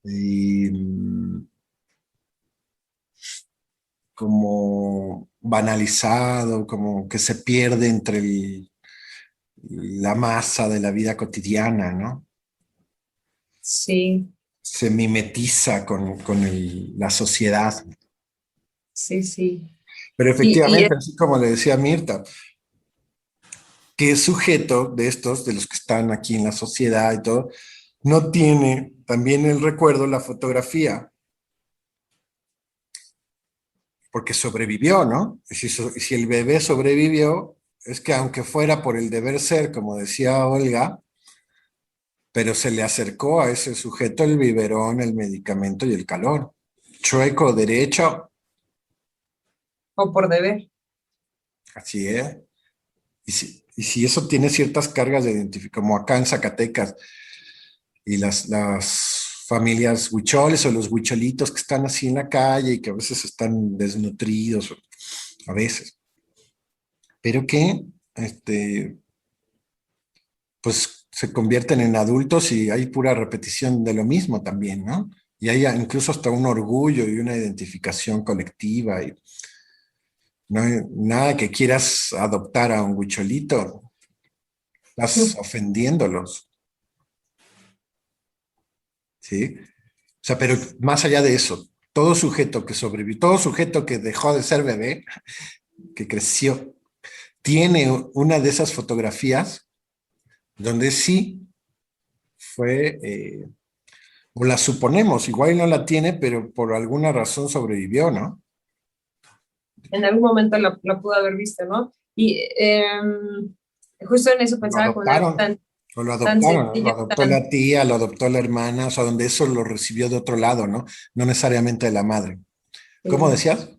Y como banalizado, como que se pierde entre la masa de la vida cotidiana, ¿no? Sí, Se mimetiza con la sociedad. sí, sí. Pero Y efectivamente, así como le decía Mirta, que es sujeto de estos, de los que están aquí en la sociedad y todo, no tiene también el recuerdo, la fotografía, porque sobrevivió, ¿no? Y si el bebé sobrevivió, es que aunque fuera por el deber ser, como decía Olga, pero se le acercó a ese sujeto el biberón, el medicamento y el calor. Chueco, derecho, o por deber. así es. Y si eso tiene ciertas cargas de identificación, como acá en Zacatecas, y las familias huicholes o los huicholitos que están así en la calle y que a veces están desnutridos, a veces, pero que pues se convierten en adultos y hay pura repetición de lo mismo también, ¿no? Y hay incluso hasta un orgullo y una identificación colectiva y no hay nada que quieras adoptar a un huicholito, estás ofendiéndolos, ¿sí? O sea, pero más allá de eso, todo sujeto que sobrevivió, todo sujeto que dejó de ser bebé, que creció, tiene una de esas fotografías donde sí fue, o la suponemos, igual no la tiene, pero por alguna razón sobrevivió, ¿no? En algún momento la pudo haber visto, ¿no? Y justo en eso Lo pensaba con algo adoptaron, tan, o lo tan adoptaron, lo sencillo, adoptó tan... la tía, lo adoptó la hermana, o sea, donde eso lo recibió de otro lado, ¿no? No necesariamente de la madre. ¿Cómo decías?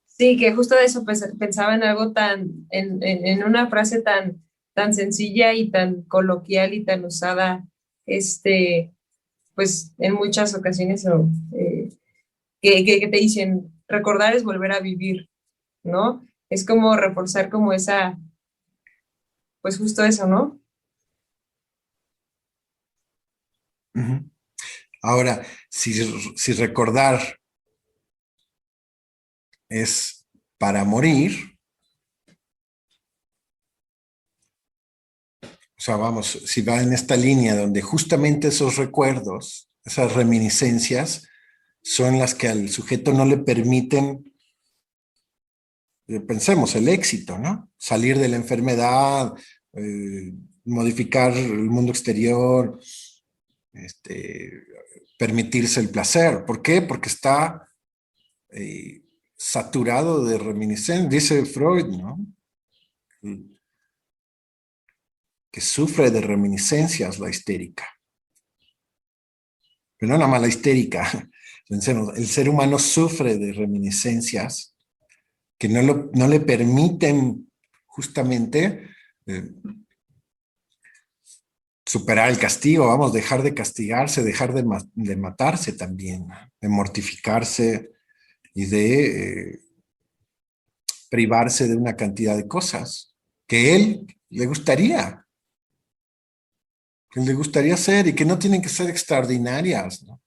Sí, que justo de eso pensaba en algo tan, en una frase tan, tan sencilla y tan coloquial y tan usada, pues en muchas ocasiones, que te dicen, recordar es volver a vivir, ¿no? Es como reforzar como esa, pues justo eso, ¿no? Ujú. Ahora, si recordar es para morir, o sea, vamos, si va en esta línea donde justamente esos recuerdos, esas reminiscencias, son las que al sujeto no le permiten, pensemos, el éxito, ¿no? Salir de la enfermedad, eh, modificar el mundo exterior, este, permitirse el placer. ¿Por qué? Porque está eh, saturado de reminiscencias, dice Freud, ¿no? Que sufre de reminiscencias la histérica. Pero no nada más la histérica. Pensemos, el ser humano sufre de reminiscencias que no le permiten justamente eh, superar el castigo, vamos, dejar de castigarse, dejar de matarse también, de mortificarse y de privarse de una cantidad de cosas que él le gustaría hacer y que no tienen que ser extraordinarias, ¿no?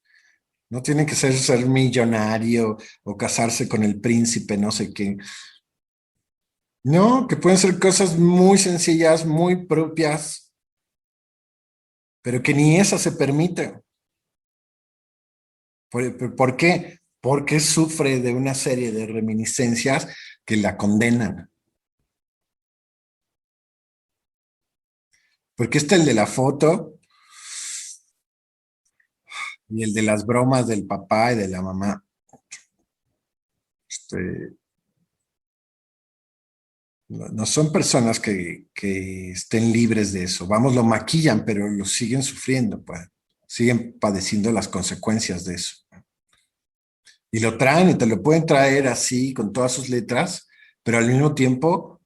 No tienen que ser millonario o casarse con el príncipe, no sé qué. No, que pueden ser cosas muy sencillas, muy propias, pero que ni esa se permite. ¿Por qué? Porque sufre de una serie de reminiscencias que la condenan. Porque está el de la foto y el de las bromas del papá y de la mamá. Este, no son personas que estén libres de eso. Vamos, lo maquillan, pero lo siguen sufriendo, pues. Siguen padeciendo las consecuencias de eso. Y lo traen y te lo pueden traer así, con todas sus letras, pero al mismo tiempo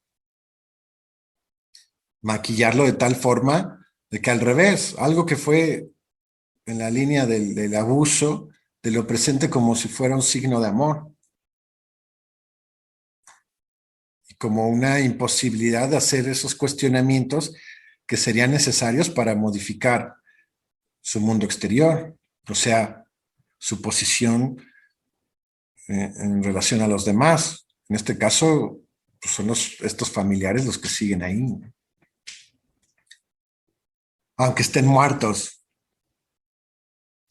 maquillarlo de tal forma de que al revés, algo que fue en la línea del abuso, te lo presente como si fuera un signo de amor y como una imposibilidad de hacer esos cuestionamientos que serían necesarios para modificar su mundo exterior, o sea, su posición en relación a los demás. En este caso, pues son estos familiares los que siguen ahí, ¿no? Aunque estén muertos,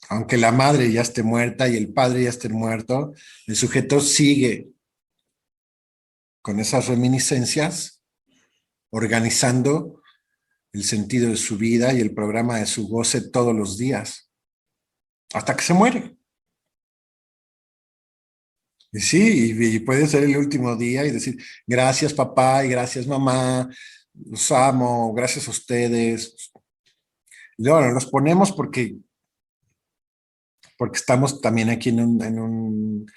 aunque la madre ya esté muerta y el padre ya esté muerto, el sujeto sigue con esas reminiscencias, organizando el sentido de su vida y el programa de su goce todos los días, hasta que se muere. Y sí, y puede ser el último día y decir, gracias papá y gracias mamá, los amo, gracias a ustedes. Y bueno, nos ponemos porque estamos también aquí en un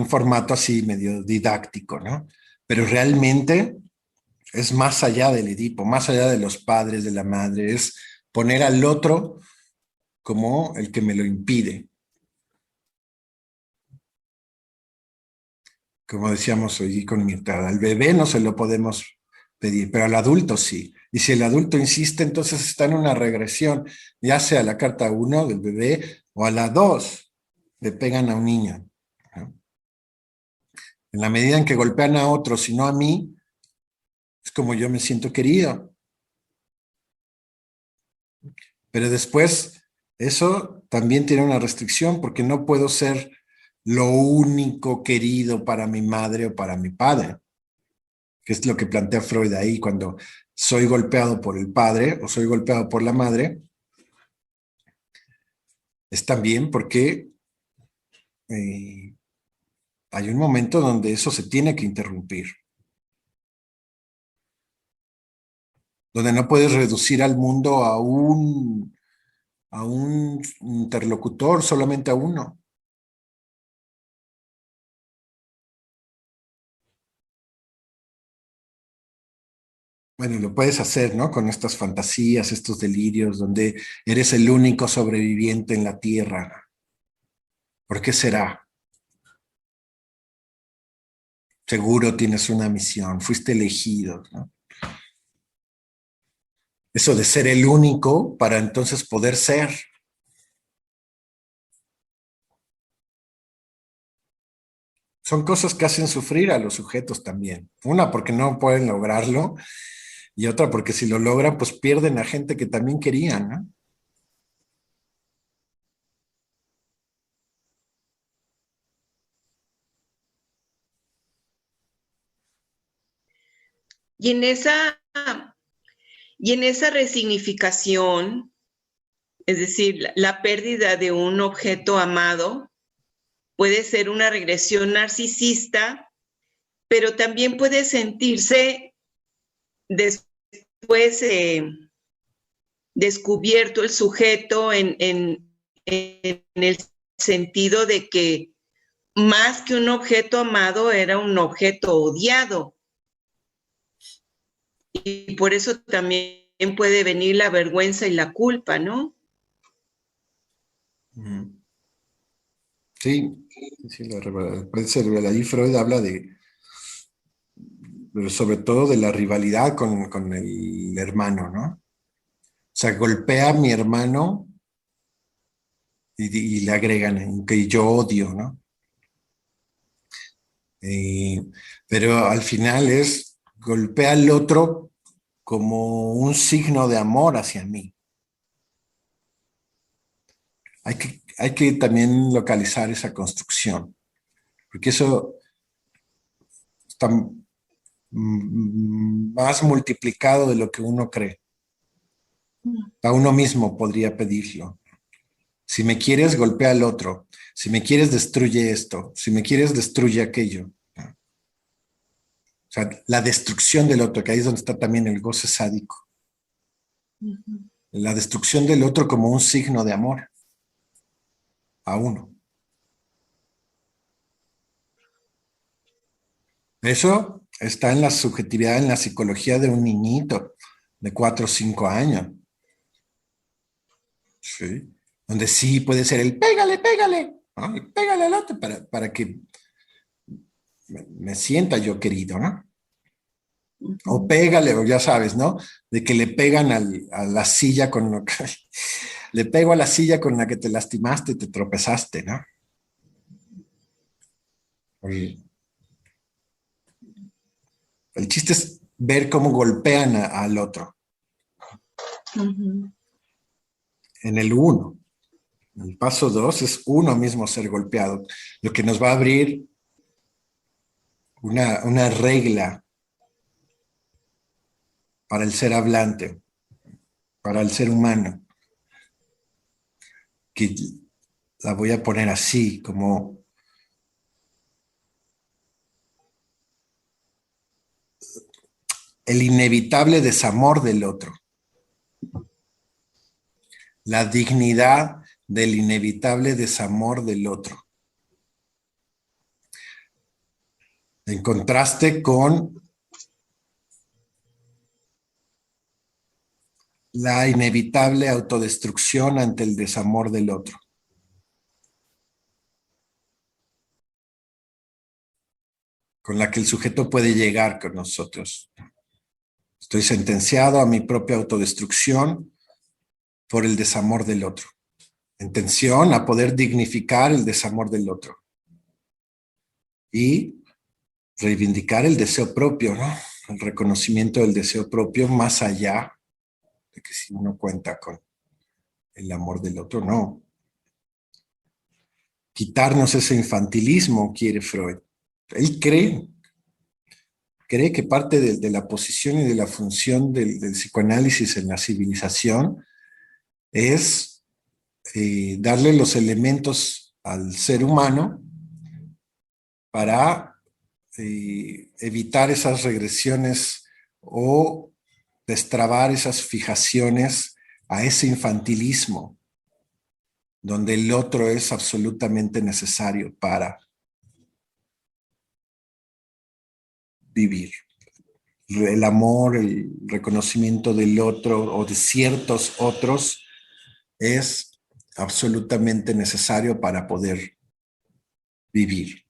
formato así medio didáctico, ¿no? Pero realmente es más allá del Edipo, más allá de los padres, de la madre, es poner al otro como el que me lo impide. Como decíamos hoy con Mirta, al bebé no se lo podemos pedir, pero al adulto sí. Y si el adulto insiste, entonces está en una regresión, ya sea la carta 1 del bebé o a la 2 le pegan a un niño, ¿no? En la medida en que golpean a otros y no a mí, es como yo me siento querido. Pero después, eso también tiene una restricción porque no puedo ser lo único querido para mi madre o para mi padre, que es lo que plantea Freud ahí, cuando soy golpeado por el padre o soy golpeado por la madre, es también porque hay un momento donde eso se tiene que interrumpir, donde no puedes reducir al mundo a un interlocutor, solamente a uno. Bueno, lo puedes hacer, ¿no? Con estas fantasías, estos delirios, donde eres el único sobreviviente en la Tierra. ¿Por qué será? Seguro tienes una misión, fuiste elegido, ¿no? Eso de ser el único para entonces poder ser. Son cosas que hacen sufrir a los sujetos también. Una, porque no pueden lograrlo, y otra, porque si lo logran, pues pierden a gente que también querían, ¿no? Y en esa resignificación, es decir, la pérdida de un objeto amado puede ser una regresión narcisista, pero también puede sentirse después descubierto el sujeto en el sentido de que más que un objeto amado era un objeto odiado. Y por eso también puede venir la vergüenza y la culpa, ¿no? Sí, sí, puede ser, ahí Freud habla sobre todo de la rivalidad con el hermano, ¿no? O sea, golpea a mi hermano y le agregan que yo odio, ¿no? Pero al final es golpea al otro como un signo de amor hacia mí. Hay que también localizar esa construcción, porque eso está más multiplicado de lo que uno cree. A uno mismo podría pedirlo. Si me quieres, golpea al otro. Si me quieres, destruye esto. Si me quieres, destruye aquello. O sea, la destrucción del otro, que ahí es donde está también el goce sádico. La destrucción del otro como un signo de amor a uno. Eso está en la subjetividad, en la psicología de un niñito de 4 o 5 años. Sí. Donde sí puede ser el pégale, pégale, ¿no? Y pégale al otro para que me sienta yo querido, ¿no? O pégale, o ya sabes, ¿no? De que le pegan a la silla con lo que... Le pego a la silla con la que te lastimaste y te tropezaste, ¿no? El, el chiste es ver cómo golpean al otro. En el uno. El paso 2 es uno mismo ser golpeado, lo que nos va a abrir una regla para el ser hablante, para el ser humano, que la voy a poner así, como el inevitable desamor del otro, la dignidad del inevitable desamor del otro, en contraste con la inevitable autodestrucción ante el desamor del otro. Con la que el sujeto puede llegar con nosotros. Estoy sentenciado a mi propia autodestrucción por el desamor del otro. En tensión a poder dignificar el desamor del otro. Y reivindicar el deseo propio, ¿no? El reconocimiento del deseo propio más allá de que si uno cuenta con el amor del otro, no. Quitarnos ese infantilismo, quiere Freud. Él cree que parte de la posición y de la función del psicoanálisis en la civilización es darle los elementos al ser humano para evitar esas regresiones o destrabar esas fijaciones a ese infantilismo, donde el otro es absolutamente necesario para vivir. El amor, el reconocimiento del otro o de ciertos otros es absolutamente necesario para poder vivir.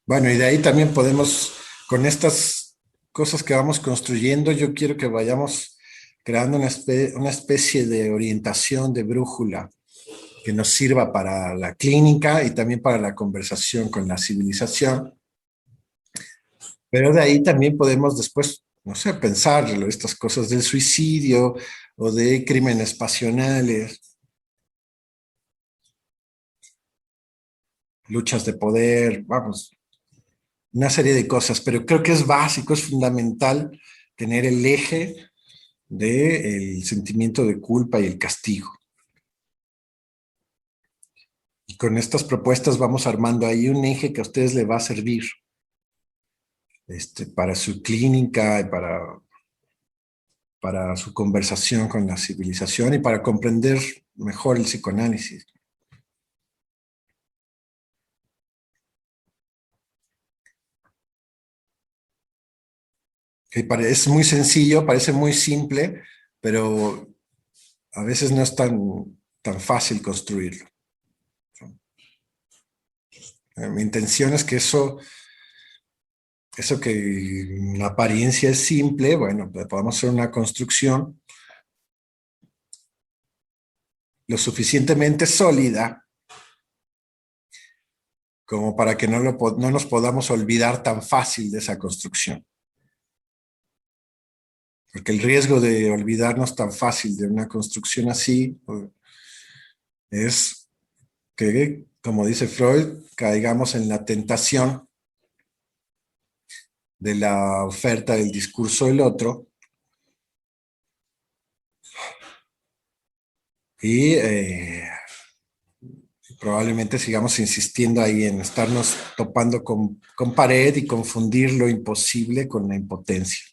Bueno, y de ahí también podemos, con estas cosas que vamos construyendo, yo quiero que vayamos creando una especie de orientación, de brújula, que nos sirva para la clínica y también para la conversación con la civilización. Pero de ahí también podemos después, no sé, pensar estas cosas del suicidio o de crímenes pasionales, luchas de poder, vamos, una serie de cosas, pero creo que es básico, es fundamental tener el eje del sentimiento de culpa y el castigo. Y con estas propuestas vamos armando ahí un eje que a ustedes les va a servir para su clínica y para su conversación con la civilización y para comprender mejor el psicoanálisis. Es muy sencillo, parece muy simple, pero a veces no es tan fácil construirlo. Mi intención es que eso que en apariencia es simple, bueno, podemos hacer una construcción lo suficientemente sólida como para que no nos podamos olvidar tan fácil de esa construcción. Porque el riesgo de olvidarnos tan fácil de una construcción así es que, como dice Freud, caigamos en la tentación de la oferta del discurso del otro y probablemente sigamos insistiendo ahí en estarnos topando con pared y confundir lo imposible con la impotencia.